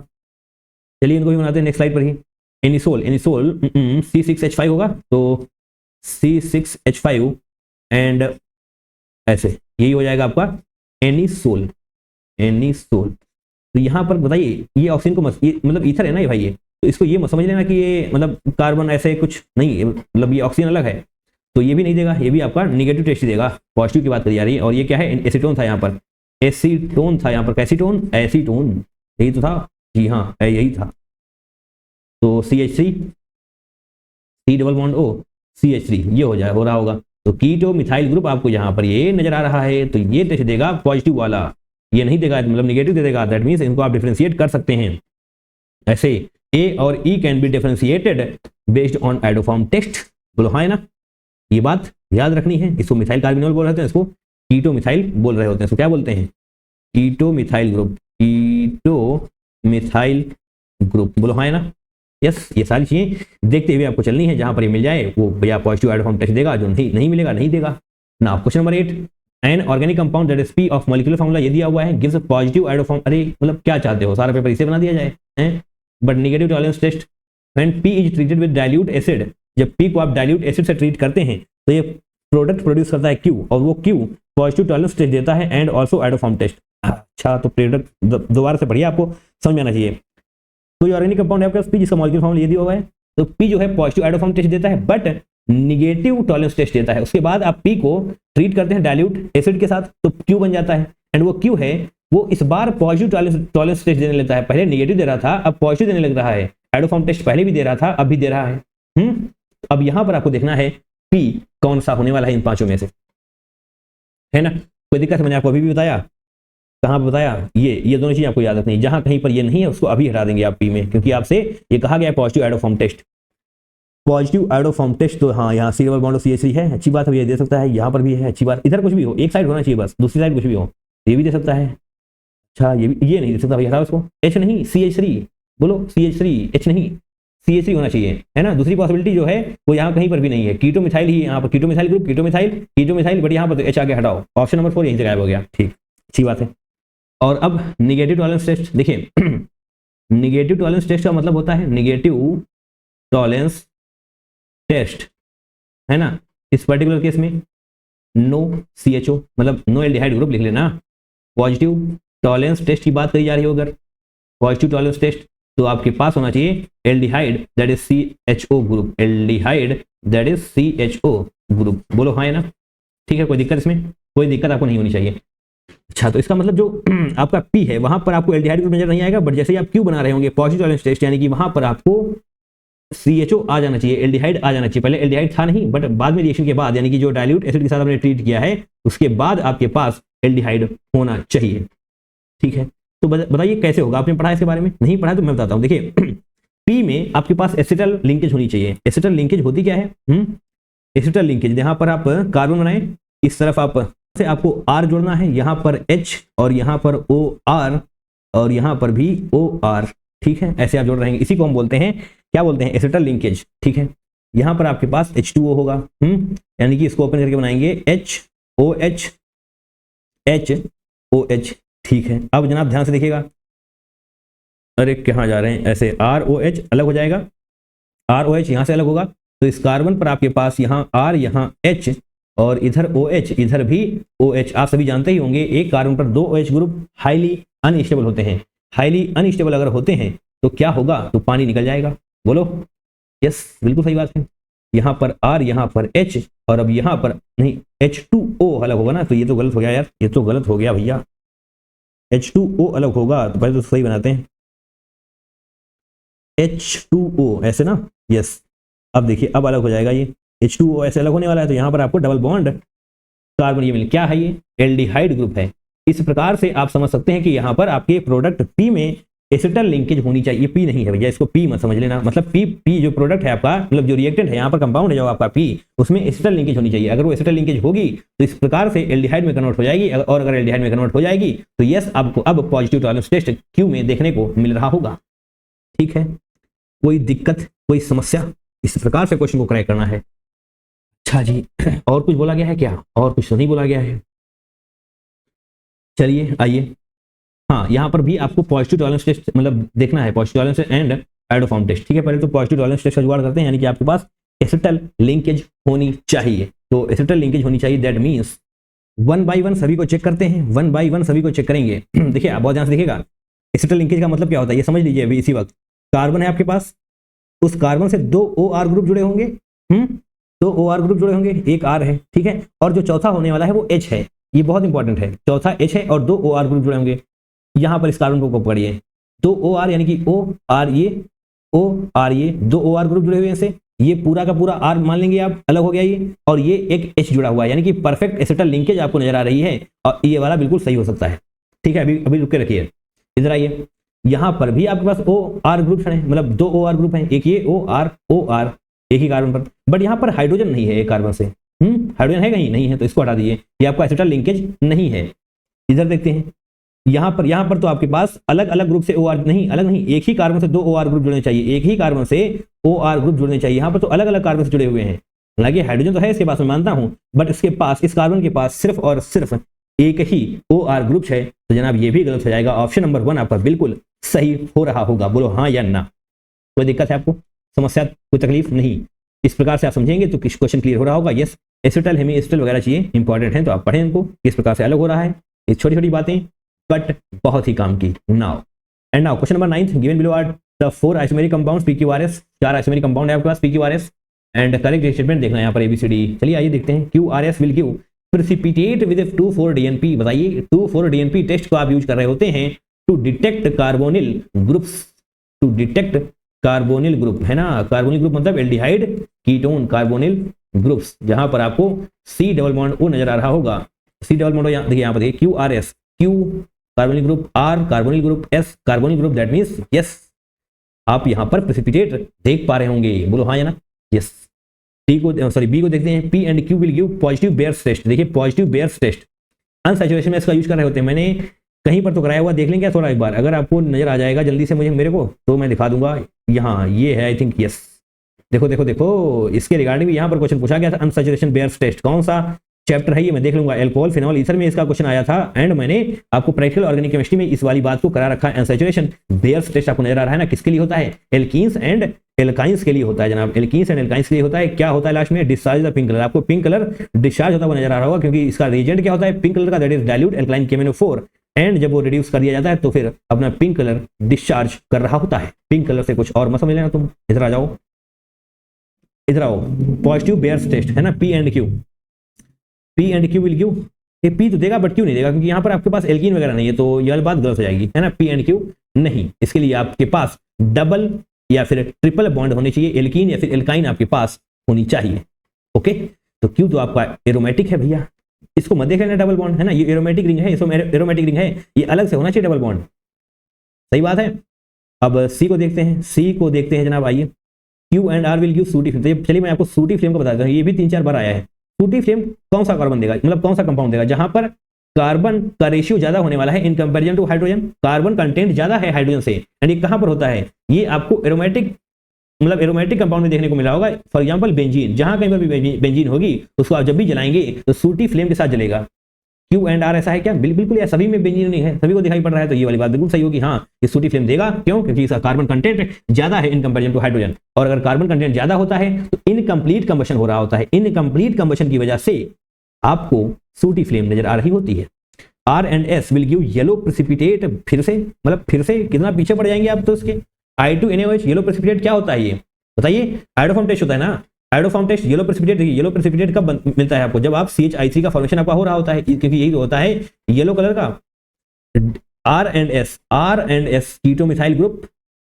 चलिए इनको भी बनाते हैं नेक्स्ट स्लाइड पर ही। एनिसोल C6H5 होगा, तो C6H5 एंड ऐसे यही हो जाएगा आपका एनिसोल। तो यहाँ पर बताइए ये ऑक्सीजन को मतलब ईथर है ना ये भाई, ये तो इसको ये समझ लेना कि ये मतलब कार्बन ऐसे कुछ नहीं, मतलब ये ऑक्सीजन अलग है, तो ये भी नहीं देगा, ये भी आपका निगेटिव टेस्ट देगा, पॉजिटिव की बात करी जा रही है। और ये क्या है, एसीटोन था यहाँ पर, एसीटोन था यहाँ पर, कैसीटोन एसीटोन, यही तो था, जी हाँ यही था। तो CH3 C double bond O CH3 ये हो रहा होगा, तो कीटो मिथाइल ग्रुप आपको यहाँ पर ये नजर आ रहा है, तो ये टेस्ट देगा पॉजिटिव वाला, ये नहीं देगा मतलब निगेटिव दे देगा। दैट मीन्स इनको आप डिफरेंशिएट कर सकते हैं ऐसे, A और E can be differentiated based on iodoform test. बोलो हाँ है ना, ये बात याद रखनी है। इसको मिथाइल कार्बिनोल बोल रहे हैं, इसको कीटो मिथाइल बोल रहे होते हैं, इसको क्या बोलते हैं, कीटो methyl group, keto methyl group. बोलो हाँ है ना, यस ये सारी चीजें देखते हुए आपको चलनी है, जहां पर ये मिल जाए वो भैया पॉजिटिव एडोफॉर्म टेस्ट देगा, जो नहीं मिलेगा नहीं देगा ना। Question number 8, an organic compound that is P of molecular formula ये दिया हुआ है, गिव्स पॉजिटिव एडोफॉर्म। अरे मतलब क्या चाहते हो, सारा पेपर इसे बना दिया जाए हैं, but negative Tollens test when P is treated with dilute acid, जब P को आप डाइल्यूट एसिड से ट्रीट करते हैं तो ये प्रोडक्ट प्रोड्यूस करता है Q, और वो Q पॉजिटिव टॉलरेंस टेस्ट देता है एंड ऑल्सो एडोफॉर्म टेस्ट। अच्छा तो प्रोडक्ट दोबारा से पढ़िए, आपको समझ में आना चाहिए। तो ये ऑर्गेनिक कंपाउंड है आपके पास P, जिसका मॉलिक्यूलर फार्मूला ये दिया हुआ है, तो P जो है पॉजिटिव एडोफॉर्म टेस्ट देता है बट निगेटिव टॉलरेंस टेस्ट देता है। उसके बाद आप P को ट्रीट करते हैं डाइल्यूट एसिड के साथ, तो Q बन जाता है, एंड वो Q है वो इस बार पॉजिटिव टॉलरेंस टेस्ट देने लगता है। पहले निगेटिव दे रहा था, अब पॉजिटिव देने लग रहा है। एडोफॉर्म टेस्ट पहले भी दे रहा था, अब भी दे रहा है। अब यहां पर आपको देखना है P कौन सा होने वाला है इन पांचों में से, है ना। कोई दिक्कत है, मैंने आपको अभी भी बताया, कहाँ पर बताया, ये दोनों चीजें आपको याद रखनी है। जहां कहीं पर ये नहीं है उसको अभी हटा देंगे आप P में, क्योंकि आपसे ये कहा गया है पॉजिटिव एडोफॉर्म टेस्ट। पॉजिटिव एडोफॉर्म टेस्ट, तो हाँ यहाँ C डबल बॉन्ड CH3 है, अच्छी बात है, ये दे सकता है, यहाँ पर भी है, अच्छी बात। इधर कुछ भी हो, एक साइड होना चाहिए बस, दूसरी साइड कुछ भी हो, ये भी दे सकता है। अच्छा ये नहीं दे सकता भाई, हटाओ इसको, H नहीं CH3, बोलो CH3, H नहीं CH3 होना चाहिए, है ना। दूसरी पॉसिबिलिटी जो है वो यहाँ कहीं पर भी नहीं है, कीटो मिथाइल ही यहाँ पर, keto methyl group, keto methyl, but यहाँ पर H आगे हटाओ, ऑप्शन नंबर 4 यहीं से गायब हो गया, ठीक अच्छी बात है। और अब निगेटिव टॉलरेंस टेस्ट देखिए, निगेटिव टॉलरेंस टेस्ट का मतलब होता है निगेटिव टॉलरेंस टेस्ट, है ना। इस पर्टिकुलर केस में नो CHO मतलब नो एल्डिहाइड ग्रुप लिख लेना। पॉजिटिव टॉलरेंस टेस्ट की बात करी जा रही हो, अगर पॉजिटिव टॉलरेंस टेस्ट तो आपके पास होना चाहिए aldehyde that is CHO group, aldehyde that is CHO group. बोलो हाँ है ना, ठीक है, कोई दिक्कत इसमें, कोई दिक्कत आपको नहीं होनी चाहिए। अच्छा तो इसका मतलब जो आपका P है वहां पर आपको एल्डिहाइड ग्रुप नजर नहीं आएगा, बट जैसे ही आप Q बना रहे होंगे पॉजिटिव टॉलरेंस टेस्ट, यानी कि वहां पर आपको CHO आ जाना चाहिए, एल्डिहाइड आ जाना चाहिए। पहले एल्डिहाइड था नहीं, बट बाद में रिएक्शन के बाद, यानी कि जो डाइल्यूट एसिड के साथ आपने ट्रीट किया है उसके बाद आपके पास एल्डिहाइड होना चाहिए, ठीक है। तो बताइए कैसे होगा, आपने पढ़ा है इसके बारे में, नहीं पढ़ा तो मैं बताता हूं। देखिए P में आपके पास एसिटल लिंकेज होनी चाहिए। एसिटल लिंकेज होती क्या है, एसिटल लिंकेज, यहाँ पर आप कार्बन बनाए, इस तरफ से आपको R जोड़ना है, यहाँ पर H और यहाँ पर OR और यहाँ पर भी OR, ठीक है, ऐसे आप जोड़ रहेंगे, इसी को हम बोलते हैं, क्या बोलते हैं, एसिटल लिंकेज, ठीक है। यहाँ पर आपके पास H2O होगा, यानी कि इसको ओपन करके बनाएंगे HOH HOH, ठीक है। अब जनाब ध्यान से देखिएगा, अरे कहाँ जा रहे हैं, ऐसे ROH अलग हो जाएगा, ROH यहाँ से अलग होगा, तो इस कार्बन पर आपके पास यहाँ R यहाँ H और इधर OH, इधर भी OH। आप सभी जानते ही होंगे एक कार्बन पर 2 OH ग्रुप हाईली अनस्टेबल होते हैं। हाईली अनस्टेबल अगर होते हैं तो क्या होगा, तो पानी निकल जाएगा। बोलो यस, बिल्कुल सही बात है। यहाँ पर R, यहाँ पर H, और अब यहाँ पर नहीं H2O अलग होगा ना, तो ये तो गलत हो गया यार, ये तो गलत हो गया भैया। H2O अलग होगा, तो पहले तो सही बनाते हैं। H2O ऐसे ना, यस। अब देखिए अब अलग हो जाएगा ये, H2O ऐसे अलग होने वाला है, तो यहाँ पर आपको डबल बॉन्ड कार्बन ये मिल, क्या है ये, एल्डिहाइड ग्रुप है। इस प्रकार से आप समझ सकते हैं कि यहाँ पर आपके प्रोडक्ट P में एसिटल लिंकेज होनी चाहिए। P नहीं है भैया, इसको P मत समझ लेना, मतलब P जो प्रोडक्ट है आपका, मतलब जो रिएक्टेंट है यहाँ पर कंपाउंड है जो आपका P, उसमें एसिटल लिंकेज होनी चाहिए। अगर वो एसिटल लिंकेज होगी तो इस प्रकार से एल्डिहाइड में कन्वर्ट हो जाएगी, और अगर एल्डिहाइड में कन्वर्ट हो जाएगी तो यस आपको अब पॉजिटिव टॉलरेंस टेस्ट Q में देखने को मिल रहा होगा। ठीक है, कोई दिक्कत, कोई समस्या? इस प्रकार से क्वेश्चन को क्रैक करना है। अच्छा जी, और कुछ बोला गया है क्या? और कुछ तो नहीं बोला गया है। चलिए आइए, हाँ यहाँ पर भी आपको पॉजिटिव टॉलरेंस टेस्ट मतलब देखना है, positive Tollens and iodoform test. ठीक है, पहले तो पॉजिटिव टॉलरेंस टेस्ट का जुगाड़ करते हैं, यानी कि आपके पास एसिटल लिंकेज होनी चाहिए। तो एसिटल लिंकेज होनी चाहिए, दैट मीन्स 1 by 1 सभी को चेक करते हैं, 1 by 1 सभी को चेक करेंगे। देखिए आप बहुत ध्यान से देखिएगा, एसिटल लिंकेज का मतलब क्या होता है ये समझ लीजिए। अभी इसी वक्त कार्बन है आपके पास, उस कार्बन से 2 OR ग्रुप जुड़े होंगे, 2 OR ग्रुप जुड़े होंगे, एक R है, ठीक है, और जो चौथा होने वाला है वो H है। ये बहुत इंपॉर्टेंट है, चौथा H है और 2 OR ग्रुप जुड़े होंगे। यहाँ पर इस कार्बन को पकड़िए, 2 OR यानी कि OR ये, OR ये, 2 OR ग्रुप जुड़े हुए हैं से, ये पूरा का पूरा R मान लेंगे आप, अलग हो गया ये, और ये एक H जुड़ा हुआ है, यानी कि परफेक्ट एसिटल लिंकेज आपको नजर आ रही है, और ये वाला बिल्कुल सही हो सकता है। ठीक है, अभी रुक के रखिए, इधर आइए। यहाँ पर भी आपके पास OR ग्रुप है, मतलब 2 OR ग्रुप हैं, एक ये OR एक ही कार्बन पर, बट यहाँ पर हाइड्रोजन नहीं है एक कार्बन से। हाइड्रोजन है कहीं? नहीं है, तो इसको हटा दीजिए, ये आपका एसिटल लिंकेज नहीं है। इधर देखते हैं, यहाँ पर तो आपके पास अलग अलग ग्रुप से OR नहीं, अलग नहीं, एक ही कार्बन से 2 OR ग्रुप जुड़ने चाहिए, एक ही कार्बन से OR ग्रुप जुड़ने चाहिए। यहाँ पर तो अलग अलग कार्बन से जुड़े हुए हैं, हालांकि हाइड्रोजन तो है इसके पास, मैं मानता हूं, बट इसके पास, इस कार्बन के पास सिर्फ और सिर्फ एक ही OR ग्रुप है। तो जनाब ये भी गलत हो जाएगा, ऑप्शन नंबर 1 आपका बिल्कुल सही हो रहा होगा। बोलो हाँ या ना? कोई दिक्कत है आपको, समस्या, कोई तकलीफ नहीं? इस प्रकार से आप समझेंगे तो क्वेश्चन क्लियर हो रहा होगा। यस, एसिटल, हेमी एसिटल वगैरह चीजें इंपॉर्टेंट हैं, तो आप पढ़ें इनको, किस प्रकार से अलग हो रहा है, ये छोटी छोटी बातें बट बहुत ही काम की। Now question number 9, given below are the 4 isomeric compounds PQRS, 4 isomeric compound है आपके पास PQRS, एंड करेक्ट स्टेटमेंट देखना है यहाँ पर ABCD। चलिए आइए देखते हैं। QRS will give precipitate with 2,4-DNP। बताइए 2,4-DNP टेस्ट को आप यूज कर रहे होते हैं to detect carbonyl groups, to detect carbonyl group, है ना, कार्बोनिल ग्रुप मतलब एल्डिहाइड कीटोन कार्बोनिल ग्रुप्स, जहां पर आपको C डबल बॉन्ड O नजर आ रहा होगा। C डबल बॉन्ड देखिए यहाँ पर देखिए, QRS, Q carbonyl group, R carbonyl group, S carbonyl group, that means yes आप यहाँ पर प्रेसिपिटेट देख पा रहे होंगे। बोलो हाँ या ना? यस। B को देखते हैं, P and Q will give positive Baeyer's test. देखिए पॉजिटिव बेयर्स टेस्ट अनसैचुरेशन में इसका यूज कर रहे होते हैं, मैंने कहीं पर तो कराया हुआ, देख लेंगे थोड़ा एक बार, अगर आपको नजर आ जाएगा जल्दी से मुझे, मेरे को, तो मैं दिखा दूंगा। यहाँ ये है आई थिंक, यस, देखो इसके रिगार्डिंग भी यहाँ पर क्वेश्चन पूछा गया था, अनसैचुरेशन बेयर्स टेस्ट। कौन सा चैप्टर है ये मैं देख लूंगा, एल्कोहल फिनॉल ईथर में इसका क्वेश्चन आया था, एंड मैंने आपको प्रैक्टिकल ऑर्गेनिक केमिस्ट्री में इस वाली बात को करा रखा है। अनसैचुरेशन बेयर्स टेस्ट आपको नजर आ रहा है ना, किसके लिए होता है? एल्कीन्स एंड एल्काइंस के लिए होता है जनाब, एल्कीन्स एंड एल्काइंस के लिए होता है। क्या होता है लास्ट में? डिस्चार्ज द पिंक कलर, आपको पिंक कलर डिस्चार्ज होता हुआ नजर आ रहा होगा, क्योंकि इसका रिएजेंट क्या होता है पिंक कलर का, that is dilute alkaline KMnO4, and जब वो रिड्यूस कर दिया जाता है तो फिर अपना पिंक कलर डिस्चार्ज कर रहा होता है। पिंक कलर से कुछ और मत समझ लेना तुम। इधर आ जाओ, इधर आओ, पॉजिटिव बेयर्स टेस्ट है ना, P and Q will give, ये P तो देगा बट Q नहीं देगा, क्योंकि यहाँ पर आपके पास एल्कीन वगैरह नहीं है, तो यह बात गलत हो जाएगी, है ना, P एंड Q नहीं। इसके लिए आपके पास डबल या फिर ट्रिपल बॉन्ड होने चाहिए, एल्कीन या फिर एल्काइन आपके पास होनी चाहिए। ओके, तो Q तो आपका एरोमेटिक है भैया, इसको मत देख लेना डबल बॉन्ड, है ना, ये एरोमेटिक रिंग है, इसमें एरोमेटिक रिंग है, ये अलग से होना चाहिए डबल बॉन्ड, सही बात है। अब C को देखते हैं जनाब, आइए। Q and R will give सूटी फ्लेम। चलिए मैं आपको सूटी फ्लेम का बताता हूँ, ये भी 3-4 बार आया है। सूटी फ्लेम कौन सा कार्बन देगा, मतलब कौन सा कंपाउंड देगा जहां पर कार्बन का रेशियो ज्यादा होने वाला है in comparison to hydrogen, carbon content ज्यादा है हाइड्रोजन से, एंड ये कहां पर होता है? ये आपको एरोमेटिक, मतलब एरोमेटिक कंपाउंड में देखने को मिला होगा। फॉर एग्जांपल बेंजीन, जहां कहीं पर भी बेंजीन होगी उसको आप जब भी जलाएंगे तो सूटी फ्लेम के साथ जलेगा। Q एंड R ऐसा है क्या? बिल्कुल यार, सभी में बेंजीन नहीं है, सभी को दिखाई पड़ रहा है, तो ये वाली बात बिल्कुल सही होगी, हाँ ये सूटी फ्लेम देगा। क्यों? क्योंकि इसका कार्बन कंटेंट ज्यादा है इन कंपैरिजन टू हाइड्रोजन, और अगर कार्बन कंटेंट ज्यादा होता है तो इनकम्प्लीट कंबशन हो रहा होता है, इनकम्प्लीट कंबशन की वजह से आपको सूटी फ्लेम नजर आ रही होती है। R and S will give yellow precipitate, फिर से कितना पीछे पड़ जाएंगे आप तो इसके। I2NaOH येलो प्रेसिपिटेट क्या होता है ये बताइए? आयोडोफॉर्म टेस्ट होता है ना, आयोडोफॉर्म टेस्ट येलो प्रेसिपिटेट। देखिए येलो प्रेसिपिटेट कब मिलता है आपको? जब आप CH3 का फॉर्मेशन आपका हो रहा होता है, क्योंकि यही तो होता है येलो कलर का। R and S ketomethyl group,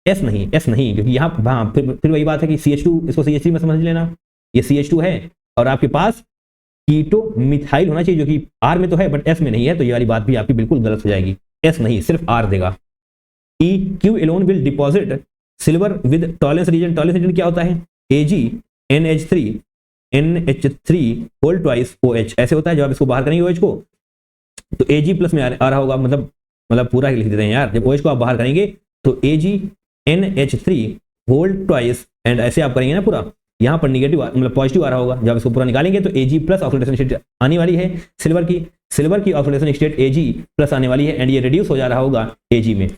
S नहीं, क्योंकि यहाँ फिर वही बात है कि CH2 इसको CH3 में समझ लेना, ये CH2 है और आपके पास कीटो मिथाइल होना चाहिए, जो कि R में तो है बट S में नहीं है, तो ये वाली बात भी आपकी बिल्कुल गलत हो जाएगी। S नहीं, सिर्फ R देगा। Q alone will deposit silver with Tollens reagent. Tollens reagent क्या होता है? AgNH3 होल ट्वाइस OH, ऐसे होता है। जब आप इसको बाहर करेंगे OH को, तो Ag प्लस में आ रहा होगा, मतलब पूरा ही लिख देते हैं यार। जब OH को आप बाहर करेंगे तो AgNH3 होल ट्वाइस, एंड ऐसे आप करेंगे ना पूरा, यहाँ पर निगेटिव मतलब पॉजिटिव आ रहा होगा। जब इसको पूरा निकालेंगे तो Ag प्लस ऑक्सीडेशन स्टेट आने वाली है सिल्वर की ऑक्सीडेशन स्टेट Ag प्लस आने वाली है, एंड ये रिड्यूस हो जा रहा होगा Ag में।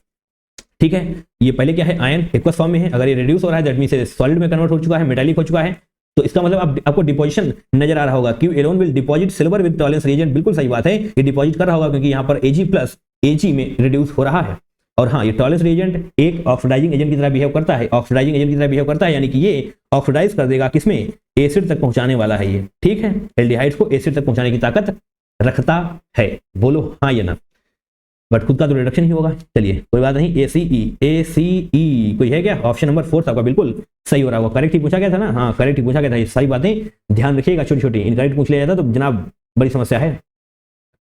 ठीक है, ये पहले क्या है? आयन एक्वस फॉर्म में है। अगर ये रिड्यूस हो रहा है दैट मींस ये सॉलिड में कन्वर्ट हो चुका है, मेटालिक हो चुका है, तो इसका मतलब आपको डिपोजिशन नजर आ रहा होगा। Q alone will deposit silver with Tollens reagent, बिल्कुल सही बात है, ये डिपॉजिट कर रहा होगा क्योंकि यहाँ पर Ag प्लस Ag में रिड्यूस हो रहा है। और हाँ, ये टॉलरेंस रिएजेंट एक ऑक्सीडाइजिंग एजेंट की तरह बिहेव करता है, यानी कि ये ऑक्सीडाइज कर देगा किसमें? एसिड तक पहुंचाने वाला है ये। ठीक है, एल्डिहाइड्स को एसिड तक पहुंचाने की ताकत रखता है। बोलो हाँ या ना? बट खुद का तो रिडक्शन ही होगा। चलिए कोई बात नहीं। ACE कोई है क्या? ऑप्शन नंबर 4 आपका बिल्कुल सही हो रहा होगा। करेक्ट ही पूछा गया था ना? हाँ करेक्ट ही पूछा गया था। ये सारी बातें ध्यान रखिएगा, छोटी छोटी। इनकरेक्ट पूछ लिया जाता तो जनाब बड़ी समस्या है।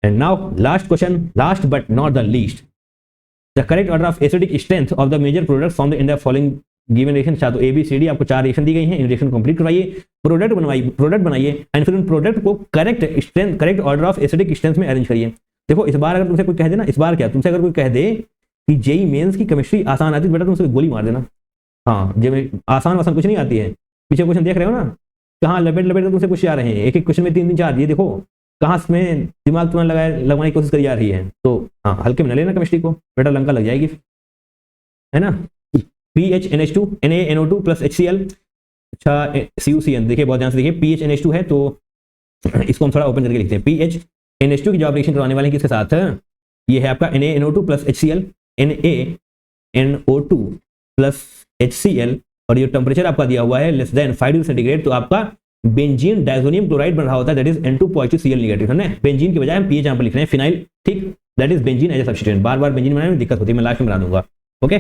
And now last question, last but not the least, the correct order of acidic strength of the major product from the in the following given reaction. तो ABCD आपको 4 रिएक्शन दी गई हैं, इन रिएक्शन कंप्लीट करवाइए, प्रोडक्ट बनाइए एंड फिर उन प्रोडक्ट को correct order of acidic strength में अरेंज करिए। देखो इस बार अगर तुमसे कोई कह दे ना, इस बार क्या तुमसे अगर कोई कह दे कि JEE मेंस की केमिस्ट्री आसान आती है, बेटा तुमसे गोली मार देना। हाँ, जब आसान कुछ नहीं आती है। पीछे क्वेश्चन देख रहे हो ना, कहाँ लपेट कर तुमसे कुछ आ रहे हैं, एक क्वेश्चन में 3 4, ये देखो कहाँ में दिमाग तुम्हें लगवाने की कोशिश करी जा रही है। तो हाँ, हल्के में न लेना केमिस्ट्री को, बेटा लंका लग जाएगी, है ना। PHNH2 NaNO2 प्लस HCl, अच्छा CuCN, देखिए बहुत ध्यान से देखिए, PHNH2 है तो इसको हम थोड़ा ओपन करके लिखते हैं। PHNH2 की जॉब रिएक्शन करवाने वाले किसके साथ? ये है आपका NaNO2 plus HCl, NaNO2 plus HCl, और ये टेम्परेचर आपका दिया हुआ है लेस देन 5 डिग्री सेंटीग्रेड, तो आपका बेंजीन डायजोनियम क्लोराइड बन रहा होता है, that is N2 positive Cl negative, है ना। बेंजीन की बजाय हम पीएच यहां पर लिख रहे हैं फिनाइल, ठीक, that is benzene as a substituent. बार बेंजीन बनाने में दिक्कत होती है, मैं लास्ट में बना दूंगा। ओके,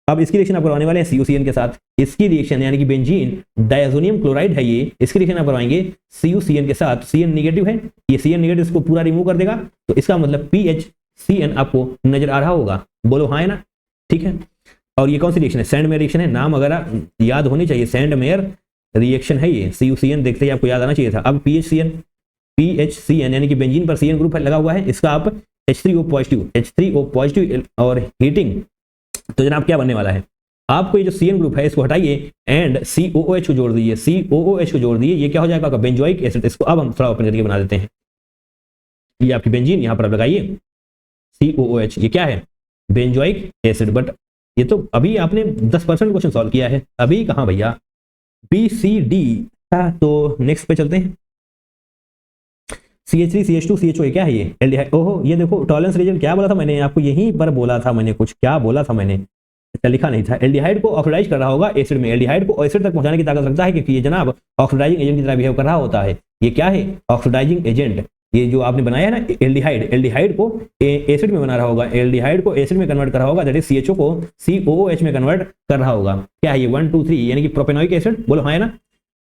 अब इसकी रिएक्शन आप करवाने वाले हैं CuCN के साथ। इसकी रिएक्शन यानी कि बेंजीन डायजोनियम क्लोराइड है ये, इसकी रिएक्शन आप करवाएंगे CuCN के साथ। Cn नेगेटिव है, ये Cn नेगेटिव इसको पूरा रिमूव कर देगा, तो इसका मतलब PHCN आपको नजर आ रहा होगा। बोलो हाँ है ना, ठीक है। और ये कौन सी रिएक्शन है? सैंड मेयर रिएक्शन है, नाम वगैरह याद होनी चाहिए, सैंड मेयर रिएक्शन है ये। CuCN देखते ही आपको याद आना चाहिए था। अब PHCN यानी कि बेंजीन पर CN ग्रुप लगा हुआ है, इसका आप H3O पॉजिटिव और हीटिंग, तो जनाब क्या बनने वाला है? आपको ये जो CN ग्रुप है इसको हटाइए एंड COOH को जोड़ दीजिए, COOH को जोड़ दीजिए, ये क्या हो जाएगा? आपका बेंजोइक एसिड। इसको अब हम थोड़ा ओपन करके बना देते हैं। ये आपकी बेंजीन यहाँ पर लगाइए, COOH, ये क्या है? Benzoic acid. बट ये तो अभी आपने 10% क्वेश्चन सॉल्व किया है, अभी कहाँ भैया? BCD। तो नेक्स्ट पे चलते हैं। CH3 CH2 CHO, ये क्या है? ये एल्डिहाइड। ओहो, ये देखो टॉलरेंस रीजन क्या बोला था मैंने आपको, यहीं पर बोला था मैंने, कुछ क्या बोला था मैंने, अच्छा लिखा नहीं था। एल्डिहाइड को ऑक्सीडाइज कर रहा होगा एसिड में, एल्डिहाइड को एसिड तक पहुंचाने की ताकत रखता है, क्योंकि ये जनाब ऑक्सीडाइजिंग एजेंट की तरह बिहेव कर रहा होता है। ये क्या है? Oxidising agent. ये जो आपने बनाया है ना एल्डिहाइड को एसिड में बना रहा होगा, एल्डिहाइड को एसिड में कन्वर्ट कर रहा होगा, दैट इज CHO को COOH में कन्वर्ट कर रहा होगा। क्या है ये? 1 2 3 यानी कि प्रोपेनोइक एसिड। बोलो हाँ है ना,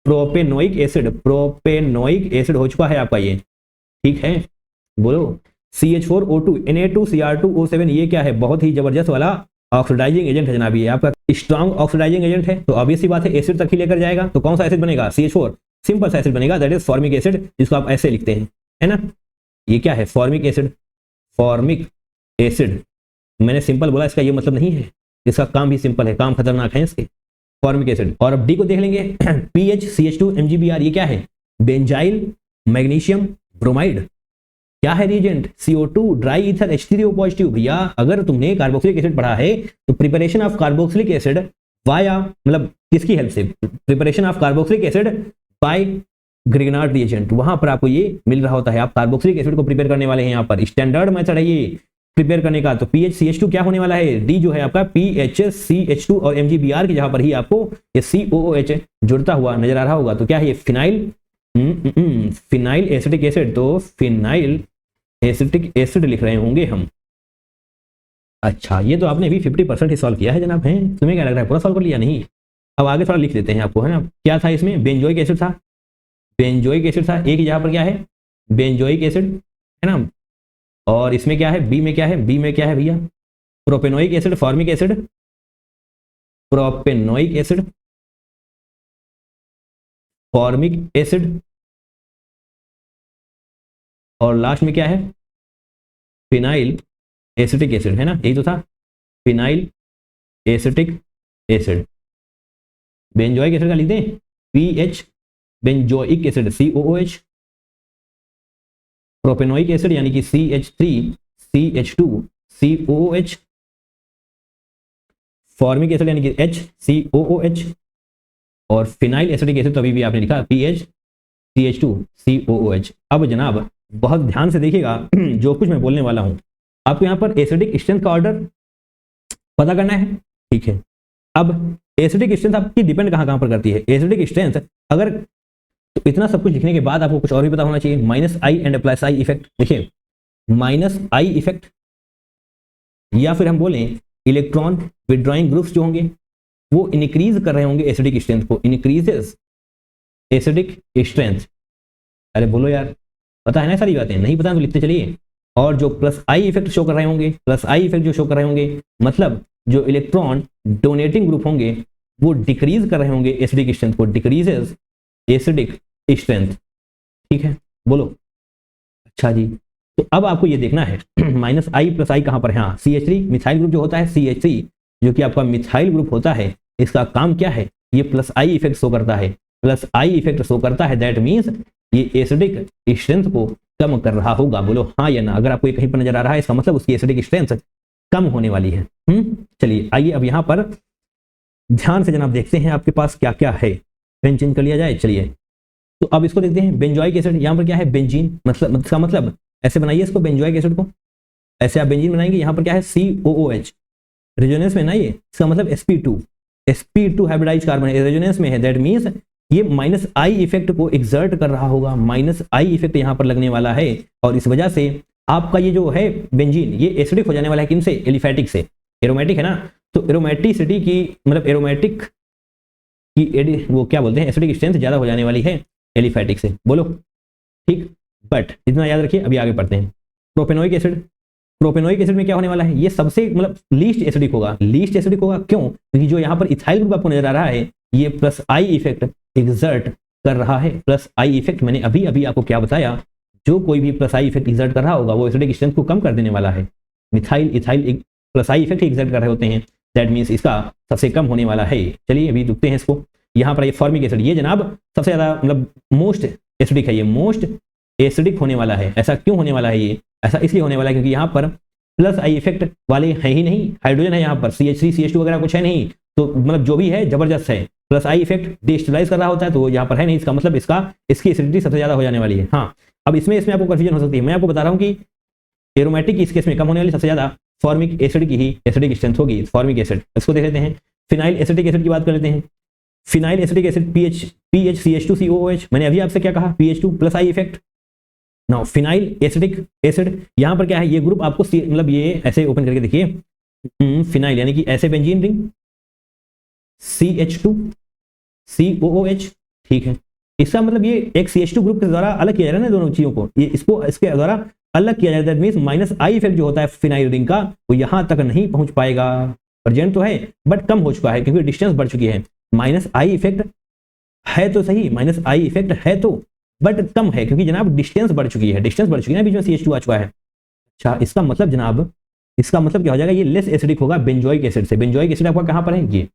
प्रोपेनोइक एसिड हो चुका है आपका ये, ठीक है। बोलो CH4O2 Na2Cr2O7, ये क्या है? बहुत ही जबरदस्त वाला ऑक्सीडाइजिंग एजेंट है जनाब, ये आपका स्ट्रॉन्ग ऑक्सीडाइजिंग एजेंट है। तो ऑब्वियस सी बात है एसिड तक ही लेकर जाएगा, तो कौन सा एसिड बनेगा? CH4, सिंपल सा एसिड बनेगा, दैट इज फॉर्मिक एसिड, जिसको आप ऐसे लिखते हैं, है ना। ये क्या है? Formic acid. मैंने सिंपल बोला, इसका ये मतलब नहीं है, इसका काम भी सिंपल है, काम खतरनाक है इसके, फॉर्मिक एसिड। और अब डी को देख लेंगे, PHCH2 MgBr, ये क्या है? Benzyl magnesium bromide. क्या है reagent? CO2 dry ether H3O positive. भैया अगर तुमने कार्बोक्सिलिक एसिड पढ़ा है तो preparation of carboxylic acid via, मतलब किसकी हेल्प से? Preparation of carboxylic acid by Grignard reagent, वहां पर आपको ये मिल रहा होता है। आप कार्बोक्सिलिक एसिड को प्रिपेयर करने वाले हैं, यहाँ पर स्टैंडर्ड मेथड है ये, प्रिपेयर करने का, तो PHCH2 क्या होने वाला है, डी जो है आपका PHCH2 और MgBr की जगह पर ही आपको ये COOH जुड़ता हुआ नजर आ रहा होगा। तो क्या है ये फिनाइल फिनाइल एसिटिक एसिड, तो फिनाइल एसिटिक एसिड लिख रहे होंगे हम। अच्छा, ये तो आपने अभी 50% ही सॉल्व किया है जनाब, हैं तुम्हें क्या लग रहा है पूरा सॉल्व कर लिया? नहीं, अब आगे थोड़ा लिख देते हैं आपको, है ना। क्या था इसमें, बेंजोइक एसिड था, बेंजोइक एसिड था, एक ही जगह पर क्या है बेंजोइक एसिड, है ना। और इसमें क्या है, बी में क्या है, बी में क्या है भैया, propanoic acid, formic acid, propanoic acid, formic acid, और लास्ट में क्या है, फिनाइल एसिटिक एसिड, है ना, यही तो था, phenyl acetic acid. Benzoic acid का लिख दें PH, benzoic acid COOH, propanoic acid यानी कि CH3CH2 COOH, फॉर्मिक एसिड यानी कि HCOOH, और फिनाइल एसिटिक एसिड तो अभी भी आपने लिखा PHCH2 COOH। अब जनाब बहुत ध्यान से देखिएगा जो कुछ मैं बोलने वाला हूं, आपको यहां पर एसिडिक स्ट्रेंथ का ऑर्डर पता करना है, ठीक है। अब एसिडिक स्ट्रेंथ आपकी डिपेंड कहां पर करती है, एसिडिक स्ट्रेंथ अगर, तो इतना सब कुछ लिखने के बाद आपको कुछ और भी पता होना चाहिए, -I एंड +I इफेक्ट। देखिए -I इफेक्ट, या फिर हम बोलें इलेक्ट्रॉन विड्रॉइंग ग्रुप्स जो होंगे वो इंक्रीज कर रहे होंगे एसिडिक स्ट्रेंथ को, इंक्रीजेस एसिडिक स्ट्रेंथ। अरे बोलो यार, पता है ना सारी बातें, नहीं पता तो लिखते चलिए। और जो +I इफेक्ट शो कर रहे होंगे, +I इफेक्ट जो शो कर रहे होंगे, मतलब जो इलेक्ट्रॉन डोनेटिंग ग्रुप होंगे वो डिक्रीज कर रहे होंगे एसिडिक स्ट्रेंथ को, डिक्रीजेस एसिडिक स्ट्रेंथ, ठीक है, बोलो। अच्छा जी, तो अब आपको ये देखना है -I + I कहां पर है, हाँ CH3 मिथाइल ग्रुप जो होता है, CH3 जो कि आपका मिथाइल ग्रुप होता है, इसका काम क्या है, ये +I इफेक्ट शो करता है, +I इफेक्ट शो करता है, दैट मीन्स ये एसिडिक स्ट्रेंथ को कम कर रहा होगा, बोलो हाँ या ना। अगर आपको ये कहीं पर नजर आ रहा है इसका मतलब उसकी एसिडिक स्ट्रेंथ कम होने वाली है। चलिए आइए अब यहां पर ध्यान से जनाब देखते हैं आपके पास क्या क्या है, पेन चेंज कर लिया जाए। चलिए तो अब इसको देखते हैं, बेंजोइक एसिड, यहाँ पर क्या है बेंजीन, मतलब इसका मतलब ऐसे बनाइए इसको, बेंजोइक एसिड को ऐसे आप बेंजीन बनाएंगे, यहाँ पर क्या है COOH, रेजोनेंस में ना, ये इसका मतलब sp2 हाइब्रिडाइज्ड कार्बन है, रेजोनेंस में है, दैट मींस ये -I इफेक्ट को एक्सर्ट कर रहा होगा, -I इफेक्ट यहाँ पर लगने वाला है, और इस वजह से आपका ये जो है बेंजीन ये एसिडिक हो जाने वाला है, किनसे, एलिफैटिक से। एरोमेटिक है ना, तो एरोमेटिसिटी की मतलब एरोमेटिक की वो क्या बोलते हैं, एसिडिक स्ट्रेंथ ज्यादा हो जाने वाली है एलिफैटिक से, बोलो ठीक। बट इतना याद रखिए, अभी आगे बढ़ते हैं। प्रोपेनोइक एसिड, प्रोपेनोइक एसिड में क्या होने वाला है, ये सबसे मतलब लीस्ट एसिडिक होगा, लीस्ट एसिडिक होगा क्यों, क्योंकि जो यहाँ पर इथाइल ग्रुप आपको नजर आ रहा है ये +I इफेक्ट एग्जर्ट कर रहा है। +I इफेक्ट मैंने अभी अभी आपको क्या बताया, जो कोई भी +I इफेक्ट एग्जर्ट कर रहा होगा वो एसिडिक स्ट्रेंथ को कम कर देने वाला है। Methyl ethyl +I effect exert कर रहे होते हैं, दैट मीन्स इसका सबसे कम होने वाला है। चलिए अभी देखते हैं इसको, यहाँ पर ये फॉर्मिक एसिड, ये जनाब सबसे ज्यादा मतलब मोस्ट एसिडिक है, ये मोस्ट एसिडिक होने वाला है। ऐसा क्यों होने वाला है, ये ऐसा इसलिए होने वाला है क्योंकि यहाँ पर +I इफेक्ट वाले है ही नहीं, हाइड्रोजन है यहाँ पर, CH3 CH2 वगैरह कुछ है नहीं, तो मतलब जो भी है जबरदस्त है, +I इफेक्ट डिस्टेबलाइज कर रहा होता है, तो यहाँ पर है नहीं, इसका मतलब इसकी एसिडिटी सबसे ज्यादा हो जाने वाली है। हाँ, अब इसमें आपको कंफ्यूजन हो सकती है, मैं आपको बता रहा हूँ कि एरोमेटिक की इस केस में कम होने वाली सबसे ज्यादा फॉर्मिक एसिड की ही एसिडिक स्ट्रेंथ होगी, फॉर्मिक एसिड। इसको देख लेते हैं, फिनाइल एसिटिक एसिड की बात कर लेते हैं। Phenyl acetic acid PHCH2 COOH, मैंने अभी आपसे क्या कहा, PH2 +I effect. Now phenyl acetic acid, यहाँ पर क्या है, ये ग्रुप आपको मतलब ये ऐसे ओपन करके देखिए, फिनाइल यानी कि ऐसे बेंजीन रिंग, CH2 COOH, ठीक है। इसका मतलब ये एक CH2 ग्रुप के द्वारा अलग किया जा रहा है ना दोनों चीजों को, ये इसको इसके द्वारा अलग किया जाता है, दैट मींस -I इफेक्ट जो होता है फिनाइल रिंग का वो यहां तक नहीं पहुंच पाएगा, प्रेजेंट तो है बट कम हो चुका है क्योंकि डिस्टेंस बढ़ चुकी है। -I इफेक्ट है तो सही, -I इफेक्ट है तो, बट कम है क्योंकि जनाब डिस्टेंस बढ़ चुकी है, डिस्टेंस बढ़ चुकी है ना, बीच में CH2 आ चुका है। अच्छा, इसका मतलब जनाब, इसका मतलब क्या हो जाएगा, ये लेस एसिडिक होगा बेंजोइक एसिड से। बेंजोइक एसिड आपका कहां पर है, ये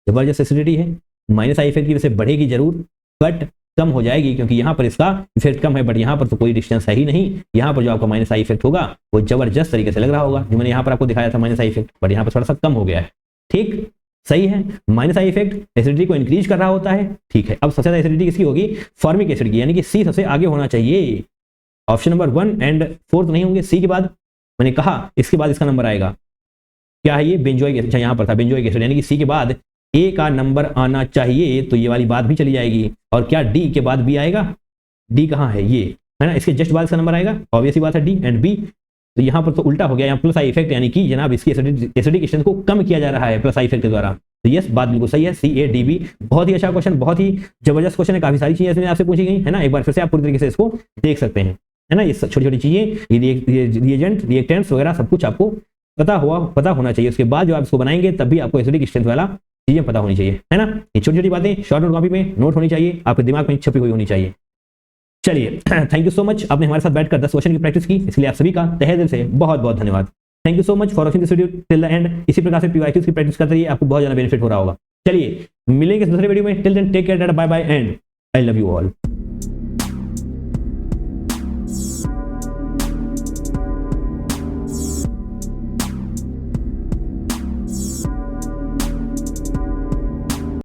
जबरदस्त एसिडिटी है, -I इफेक्ट की वजह से बढ़ेगी जरूर बट कम हो जाएगी क्योंकि यहाँ पर इसका इफेक्ट कम है, बट यहाँ पर तो कोई डिस्टेंस है ही नहीं। यहाँ पर जो आपका -I इफेक्ट होगा वो जबरदस्त तरीके से लग रहा होगा, जो मैंने यहाँ पर आपको दिखाया था -I इफेक्ट, बट यहाँ पर थोड़ा सा कम हो गया है, ठीक सही है। -I इफेक्ट एसिडिटी को इंक्रीज कर रहा होता है, ठीक है। अब सबसे ज्यादा एसिडिटी किसकी होगी, फॉर्मिक एसिड की, यानी कि C सबसे आगे होना चाहिए। ऑप्शन नंबर 1 एंड 4 नहीं होंगे, C के बाद मैंने कहा इसके बाद इसका नंबर आएगा, क्या है ये, बेंजोइक एसिड। अच्छा यहाँ पर था बेंजोइक एसिड, यानी कि सी के बाद ए का नंबर आना चाहिए, तो ये वाली बात भी चली जाएगी। और क्या डी के बाद बी आएगा, डी कहाँ है, ये है ना, इसके जस्ट बाद इसका नंबर आएगा, ऑब्वियस बात है डी एंड बी। तो यहाँ पर तो उल्टा हो गया, यहाँ प्लस आई इफेक्ट, यानी कि जनाब इसकी एसिडिक स्ट्रेंथ को कम किया जा रहा है प्लस आई इफेक्ट के द्वारा। तो यस, बात बिल्कुल सही है, सी ए डी बी। बहुत ही अच्छा क्वेश्चन, बहुत ही जबरदस्त क्वेश्चन है, काफी सारी चीजें इसमें आपसे पूछी गई है ना। एक बार फिर से आप पूरी तरीके से इसको देख सकते हैं, है ना। ये छोटी छोटी चीजें, ये रिएजेंट रिएक्टेंट्स वगैरह सब कुछ आपको पता होना चाहिए। उसके बाद जो आप इसको बनाएंगे तब भी आपको एसिडिक स्ट्रेंथ वाला चीजें पता होनी चाहिए, है ना। ये छोटी छोटी बातें शॉर्ट नोट कॉपी में नोट होनी चाहिए, आपके दिमाग में छपी हुई होनी चाहिए। चलिए, थैंक यू सो मच, आपने हमारे साथ बैठकर 10 क्वेश्चन की प्रैक्टिस की, इसलिए आप सभी का तहे दिल से बहुत बहुत धन्यवाद। Thank you so much for watching this video till the end. इसी प्रकार से पीवाईक्यूज की प्रैक्टिस करते रहिए, आपको बहुत ज्यादा बेनिफिट हो रहा होगा। चलिए मिलेंगे दूसरे वीडियो में, till then take care, bye bye and I love you all.